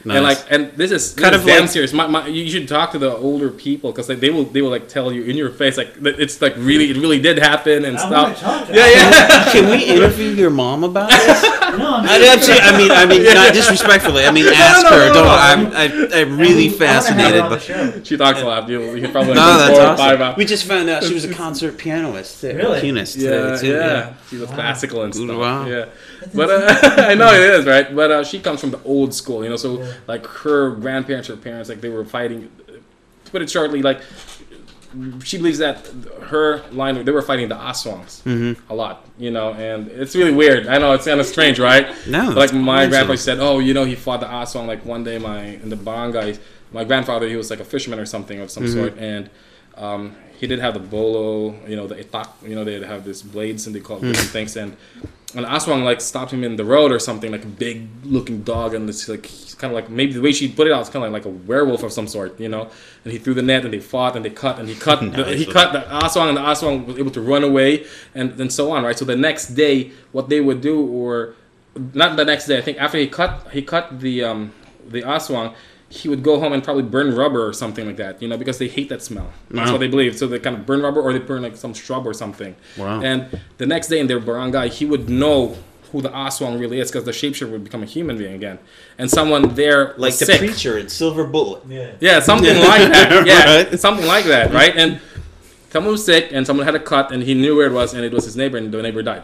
S7: Nice. And this is kind of damn serious. You should talk to the older people because they will like tell you in your face like it's like it really did happen and stuff.
S2: Yeah. Can we interview your mom about this?
S1: No,
S2: I mean, not disrespectfully. I mean, ask her. I'm really fascinated.
S7: But she talks a lot. You can probably
S2: that's awesome. We just found out she was a concert pianist.
S1: Really?
S2: Pianist.
S7: Yeah. She was classical and stuff. Wow. Yeah. But I know it is, right? But she comes from the old school, you know. So like her grandparents, her parents, like they were fighting. To put it shortly, like she believes that her line, they were fighting the aswangs a lot, you know, and it's really weird. I know it's kind of strange, right?
S2: No.
S7: Like my grandpa said, oh, you know, he fought the aswang like one day. In the barangay, my grandfather, he was like a fisherman or something of some sort, and he did have the bolo, you know, the itak, you know, they'd have these blades and they call it different things, and aswang like stopped him in the road or something, like a big looking dog, and it's like kind of like maybe the way she put it out, it's kind of like a werewolf of some sort, you know. And he threw the net, and they fought, and they cut, and he cut the aswang, and the aswang was able to run away, and so on, right? So the next day, what they would do, or not the next day, I think after he cut the aswang, he would go home and probably burn rubber or something like that, you know, because they hate that smell. That's what they believe. So they kind of burn rubber, or they burn like some shrub or something.
S2: Wow.
S7: And the next day in their barangay, he would know who the aswang really is because the shapeshifter would become a human being again. And someone there
S2: like the
S7: sick.
S2: preacher in Silver Bullet.
S7: Yeah, something like that. Yeah,
S2: right?
S7: Something like that, right? And someone was sick, and someone had a cut, and he knew where it was, and it was his neighbor, and the neighbor died.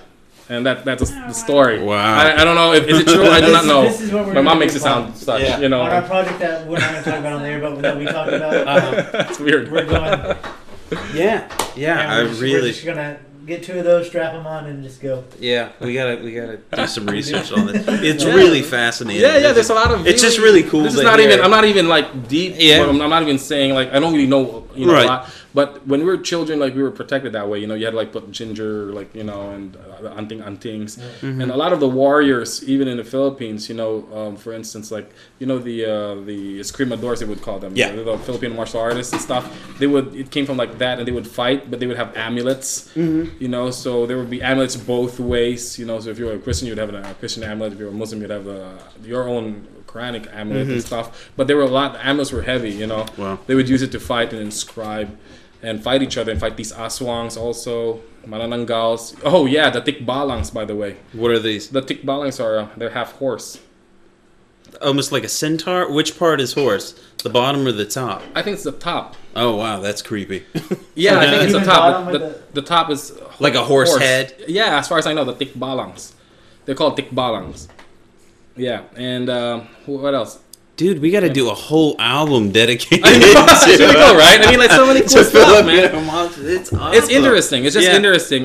S7: And that's the story.
S2: Wow.
S7: I don't know. Is it true? I do not know. My mom makes it sound such, you know.
S1: On our project that we're not going to talk about on there, but that we talked about.
S7: That's weird.
S1: We're going.
S2: Yeah.
S1: We're just going to get 2 of those, strap them on, and just go.
S2: Yeah, we gotta do some research on this. It's really fascinating.
S7: Yeah. There's a lot of.
S2: It's just really cool.
S7: This is not even. I'm not even like deep. Yeah. I'm not even saying like I don't really know. You know, a lot. But when we were children, like we were protected that way. You know, you had to like put ginger, like you know, and antings, and a lot of the warriors, even in the Philippines, you know, for instance, like you know the escrimadores, they would call them.
S2: Yeah.
S7: The Filipino martial artists and stuff. It came from like that, and they would fight, but they would have amulets. You know, so there would be amulets both ways. You know, so if you were a Christian, you'd have a Christian amulet. If you were a Muslim, you'd have your own Quranic amulet and stuff. But there were the amulets were heavy. You know, they would use it to fight and inscribe. And fight each other and fight these aswangs also, mananangals. Oh yeah, the tikbalangs, by the way.
S2: What are these?
S7: The tikbalangs they're half horse.
S2: Almost like a centaur? Which part is horse? The bottom or the top?
S7: I think it's the top.
S2: Oh wow, that's creepy.
S7: Yeah, I think it's the top. The top is
S2: Like a horse head?
S7: Yeah, as far as I know, the tikbalangs. They're called tikbalangs. Yeah, and what else?
S2: Dude, we got to do a whole album dedicated
S7: I know,
S2: to
S7: right? I mean, like so many cool stuff, man.
S2: It's awesome.
S7: It's interesting. It's just interesting,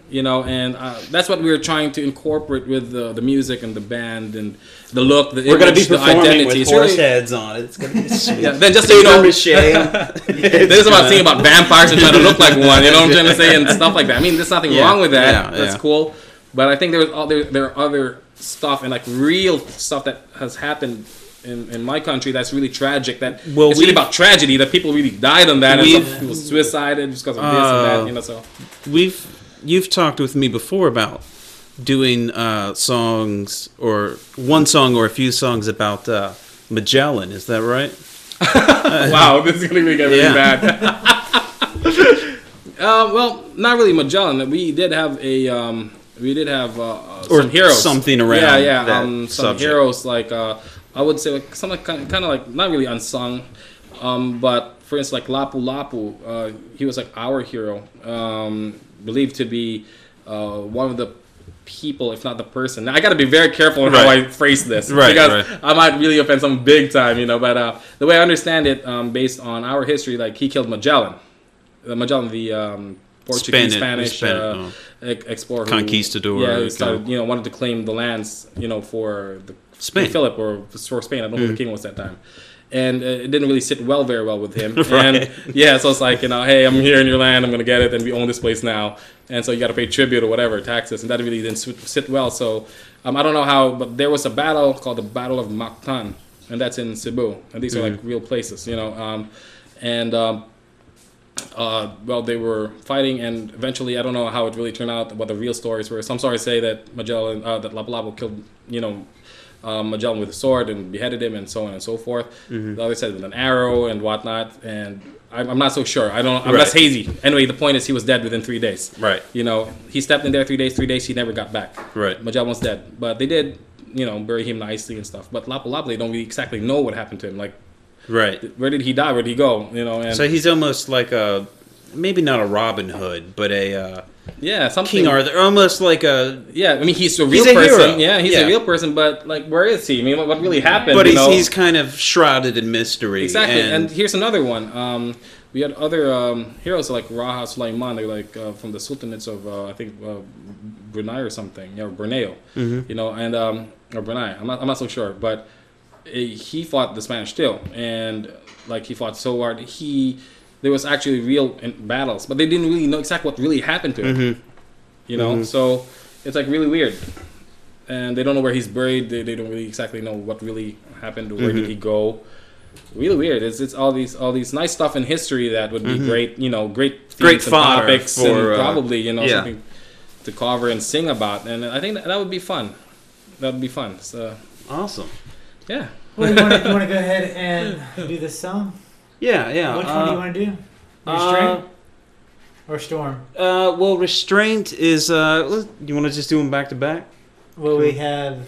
S7: you know, and that's what we were trying to incorporate with the music and the band and the look, the
S2: we're
S7: image,
S2: gonna be performing
S7: the identity.
S2: with horse heads on it. It's gonna be sweet.
S7: Yeah, then just so you know,
S2: This
S7: is about thinking about vampires and trying to look like one. You know what I'm trying to say, and stuff like that. I mean, there's nothing wrong with that. That's cool. But I think there are other stuff and like real stuff that has happened in my country that's really tragic. That it's really about tragedy. That people really died on that, and some people suicided just because of this and that. You know, so
S2: you've talked with me before about doing songs or one song or a few songs about Magellan. Is that right?
S7: Wow, this is gonna get really bad. Well, not really Magellan. We did have some heroes,
S2: something around.
S7: Some subject. Heroes like I would say like something kind of like not really unsung, but for instance like Lapu Lapu, he was like our hero, believed to be one of the people, if not the person. Now I got to be very careful on how I phrase this, because I might really offend someone big time, you know. But the way I understand it, based on our history, like he killed Magellan, the Portuguese, Spanish explorer,
S2: conquistador.
S7: He started, you know, wanted to claim the lands, you know, for
S2: Spain,
S7: Philip, or for Spain. I don't know who the king was that time. And it didn't really sit very well with him. And so it's like, you know, hey, I'm here in your land, I'm going to get it, and we own this place now. And so you got to pay tribute or whatever, taxes, and that really didn't sit well. So I don't know how, but there was a battle called the Battle of Mactan, and that's in Cebu. And these are like real places, you know. Well, they were fighting, and eventually, I don't know how it really turned out, what the real stories were. Some stories say that Magellan, that Lapu-Lapu killed, you know, Magellan with a sword and beheaded him, and so on and so forth. The other said with an arrow and whatnot, and I'm not so sure. I'm less hazy. Anyway, the point is he was dead within 3 days. Right. You know, he stepped in there 3 days, he never got back. Right. Magellan was dead. But they did, you know, bury him nicely and stuff. But Lapu-Lapu, they don't really exactly know what happened to him. Like, where did he die? Where did he go? You know, and
S2: so he's almost like a, maybe not a Robin Hood, but a
S7: something.
S2: King Arthur, almost like a
S7: I mean, he's a real person. Hero. He's a real person, but like, where is he? I mean, what really happened?
S2: But he's kind of shrouded in mystery.
S7: Exactly. And here's another one. We had other heroes like Raja Sulaiman. They're like from the Sultanates of I think Brunei or something, or Borneo. You know, and or Brunei. I'm not so sure, but he fought the Spanish too, and like he fought so hard. There was actually real battles, but they didn't really know exactly what really happened to him. You know, so it's like really weird, and they don't know where he's buried. They don't really exactly know what really happened or where did he go. Really weird. It's all these nice stuff in history that would be great. You know, great themes and topics, and probably, you know, something to cover and sing about. And I think that would be fun. That would be fun. So
S2: awesome.
S7: Yeah.
S1: Well, you want to go ahead and do this song?
S2: Yeah.
S1: Which one do you want to do? Restraint or Storm?
S2: Well, Restraint is. You want to just do them back to back?
S1: Well, we have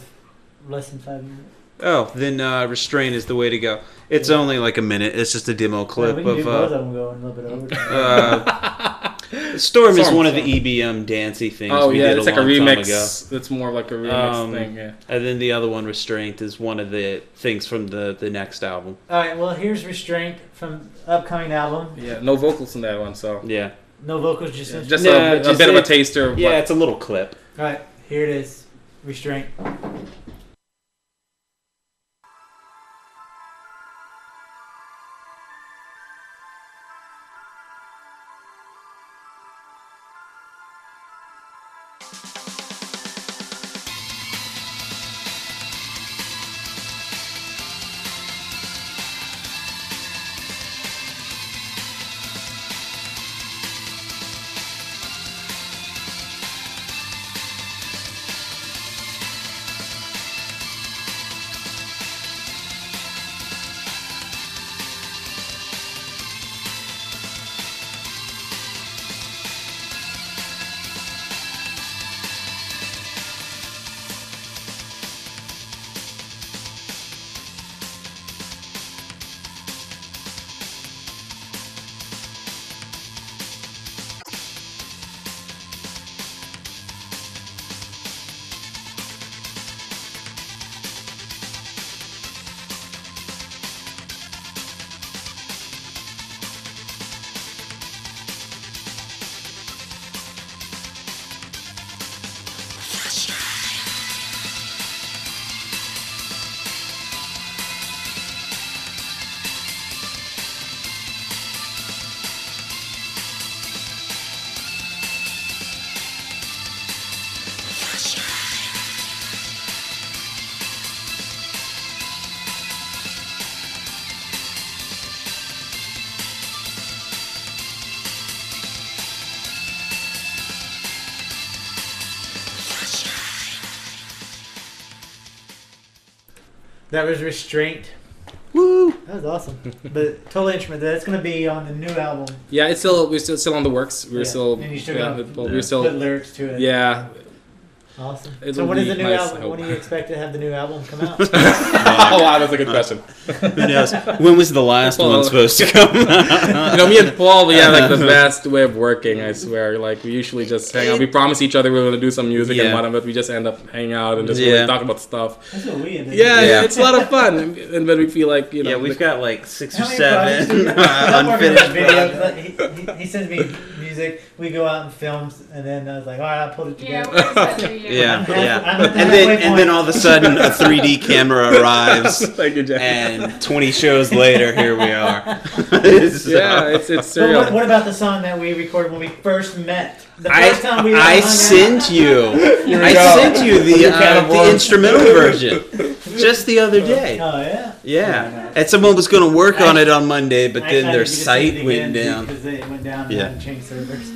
S1: less than 5 minutes.
S2: Oh, then Restraint is the way to go. It's only like a minute. It's just a demo clip
S1: we can
S2: of.
S1: Do both of them going a little bit over.
S2: Storm is one of the EBM dancey things.
S7: Oh yeah, it's like a remix. It's more like a remix thing. Yeah.
S2: And then the other one, Restraint, is one of the things from the next album.
S1: All right. Well, here's Restraint from upcoming album.
S7: Yeah, no vocals in that one, so
S2: yeah.
S1: No vocals, just
S7: a bit of a taster.
S2: Yeah, it's a little clip.
S1: All right, here it is, Restraint. That was Restraint.
S2: Woo!
S1: That was awesome. But totally instrument. That's going to be on the new album.
S7: Yeah, we're still on the works. We're still
S1: And you still
S7: we're still
S1: put lyrics to it.
S7: Yeah.
S1: Awesome.
S7: It'll
S1: So when is
S7: be
S1: the new
S7: nice, I
S1: album?
S7: hope.
S1: When do you expect to have the new album come out?
S7: Oh wow, that's a good question.
S2: Who knows? When was the last one supposed to come?
S7: Me and Paul, we have like the best way of working. I swear. Like we usually just hang out. We promise each other we're going to do some music and whatnot, but we just end up hanging out and just really talk about stuff.
S1: That's what we ended.
S7: Yeah, it's a lot of fun, and then we feel like
S2: we've got like 6 or
S1: How many
S2: 7
S1: projects do you have?
S2: unfinished.
S1: Video. He sends me music. We go out and films, and then I was like, all right, I'll put it together.
S2: And then all of a sudden a 3D camera arrives.
S7: Thank you, Jeff.
S2: And 20 shows later, here we are.
S7: It's surreal.
S1: But what about the song that we recorded when we first met? The first time we
S2: I sent you the instrumental version just the other day.
S1: Oh yeah.
S2: Yeah, and someone was going to work on it on Monday, but then their site went down.
S1: Because they went down and hadn't changed servers.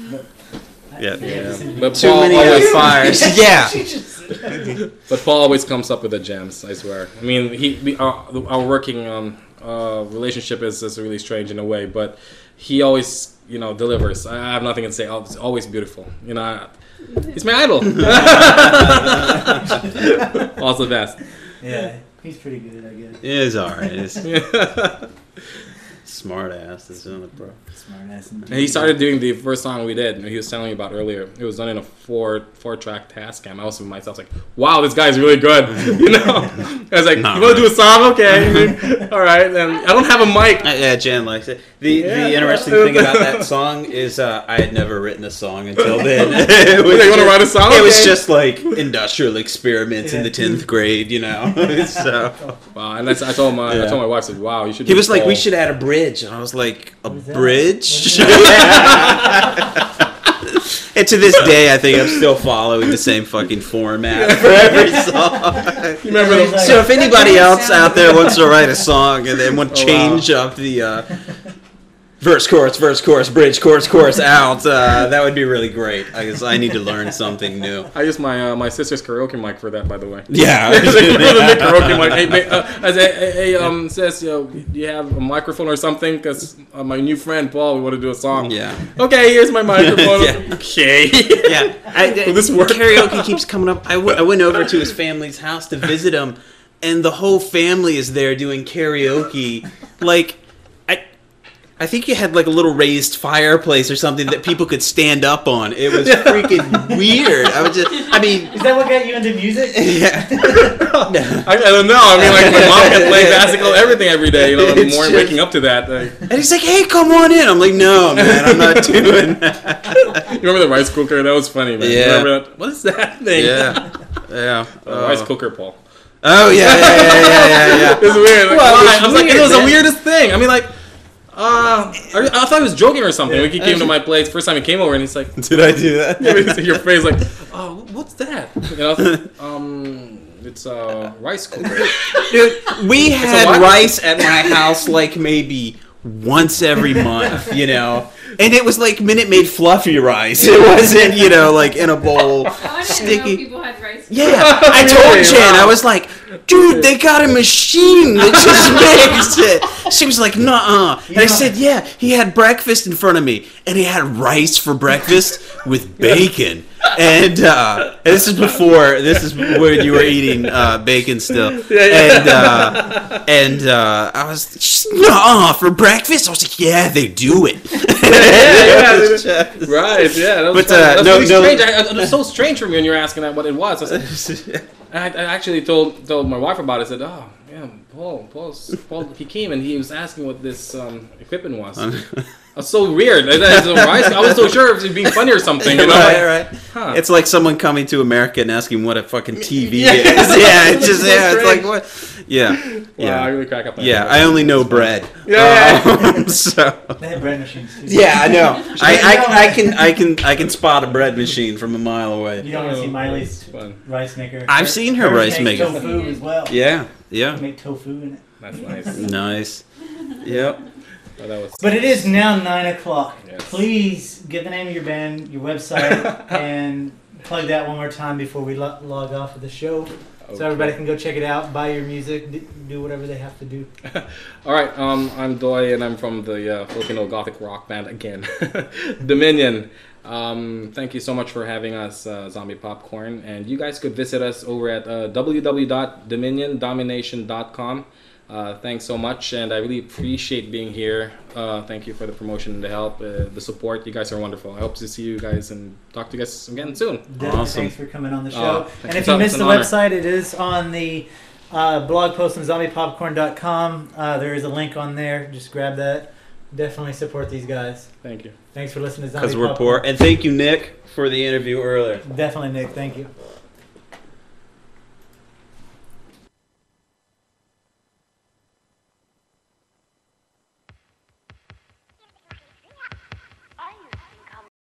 S7: But
S2: too
S7: Paul
S2: many
S7: always
S2: fires. Yeah.
S7: But Paul always comes up with the gems. I swear. I mean, our working relationship is really strange in a way, but he always delivers. I have nothing to say. It's always beautiful. He's my idol. Also the best.
S1: Yeah, he's pretty good, I guess.
S2: He's alright. Smart ass is on it, bro.
S1: Smart ass.
S7: And he started doing the first song we did. He was telling me about earlier. It was done in a 4-track task cam. I was with myself like, wow, this guy's really good. I was like, you want to do a song? Okay. All right. And I don't have a mic.
S2: Yeah, Jan likes it. The interesting thing about that song is I had never written a song until then.
S7: You want to write a song?
S2: It was just like industrial experiments in the 10th grade, So.
S7: Wow. And I told my wife, I said, wow, you should.
S2: He was like, we should add a bridge. And I was like, a bridge? And to this day, I think I'm still following the same fucking format for every song.
S7: Remember
S2: So if anybody else out there wants to write a song and then want to change up the verse, chorus, bridge, chorus, out, that would be really great. I guess I need to learn something new.
S7: I use my sister's karaoke mic for that, by the way.
S2: Yeah.
S7: Karaoke mic. Hey, says, do you have a microphone or something? Because my new friend Paul, we want to do a song.
S2: Yeah.
S7: Okay, here's my microphone.
S2: Yeah.
S7: Okay.
S2: Yeah.
S7: Will this work?
S2: Karaoke keeps coming up. I went over to his family's house to visit him, and the whole family is there doing karaoke. Like, I think you had like a little raised fireplace or something that people could stand up on. It was freaking weird. I mean...
S1: Is that what got you into music?
S2: Yeah.
S7: I don't know. I mean, like, my mom can play basketball every morning, waking up to that.
S2: And he's like, hey, come on in. I'm like, no, man, I'm not doing that.
S7: You remember the rice cooker? That was funny, man.
S2: Yeah.
S7: Remember that? What is that thing?
S2: Yeah.
S7: Rice cooker, Paul.
S2: Oh, yeah.
S7: It's weird. Like,
S2: Well,
S7: I was like, it was the weirdest thing. I mean, like... I thought he was joking or something. Like he came to my place first time he came over, and he's like,
S2: "Did I do that?"
S7: Your face like, "Oh, what's that?" It's a rice cooker.
S2: Dude, we had rice at my house like maybe once every month, and it was like Minute Maid fluffy rice. It wasn't, like in a bowl, sticky.
S9: People had rice.
S2: Yeah, I told Jen, I was like, dude, they got a machine that just makes it. She was like, nuh-uh. And I said, yeah, he had breakfast in front of me, and he had rice for breakfast with bacon. And this is when you were eating bacon still. And I was, nuh-uh, for breakfast? I was like, yeah, they do it.
S7: Right, yeah. That was strange. It was so strange for me when you were asking that what it was. I actually told my wife about it. I said, oh, yeah, Paul, he came and he was asking what this equipment was. That's so weird. I was so sure it was being funny or something.
S2: Right. Huh. It's like someone coming to America and asking what a fucking TV is. It's like what? Yeah.
S7: Wow, I really crack up.
S2: I only know bread. So.
S1: They have bread machines too.
S2: Yeah, I know. I can spot a bread machine from a mile away.
S1: You don't want to see Miley's rice maker.
S2: I've seen her rice maker.
S1: Tofu as well.
S2: Yeah.
S1: Make tofu in it.
S7: That's nice.
S2: Nice. Yep.
S1: But it is now 9:00.
S7: Yes.
S1: Please give the name of your band, your website, and plug that one more time before we log off of the show. So everybody can go check it out, buy your music, do whatever they have to do.
S7: All right, I'm Doi, and I'm from the Filipino gothic rock band again, Dominion. Thank you so much for having us, Zombie Popcorn. And you guys could visit us over at www.dominiondomination.com. Thanks so much, and I really appreciate being here. Thank you for the promotion and the help, the support. You guys are wonderful. I hope to see you guys and talk to you guys again soon.
S1: Definitely. Awesome. Thanks for coming on the show. And if
S7: you
S1: missed the website, it is on the blog post on zombiepopcorn.com. There is a link on there. Just grab that. Definitely support these guys.
S7: Thank you.
S1: Thanks for listening to Zombie
S2: Popcorn. Because we're
S1: Popcorn.
S2: poor. And thank you, Nik, for the interview earlier.
S1: Definitely, Nik. Thank you.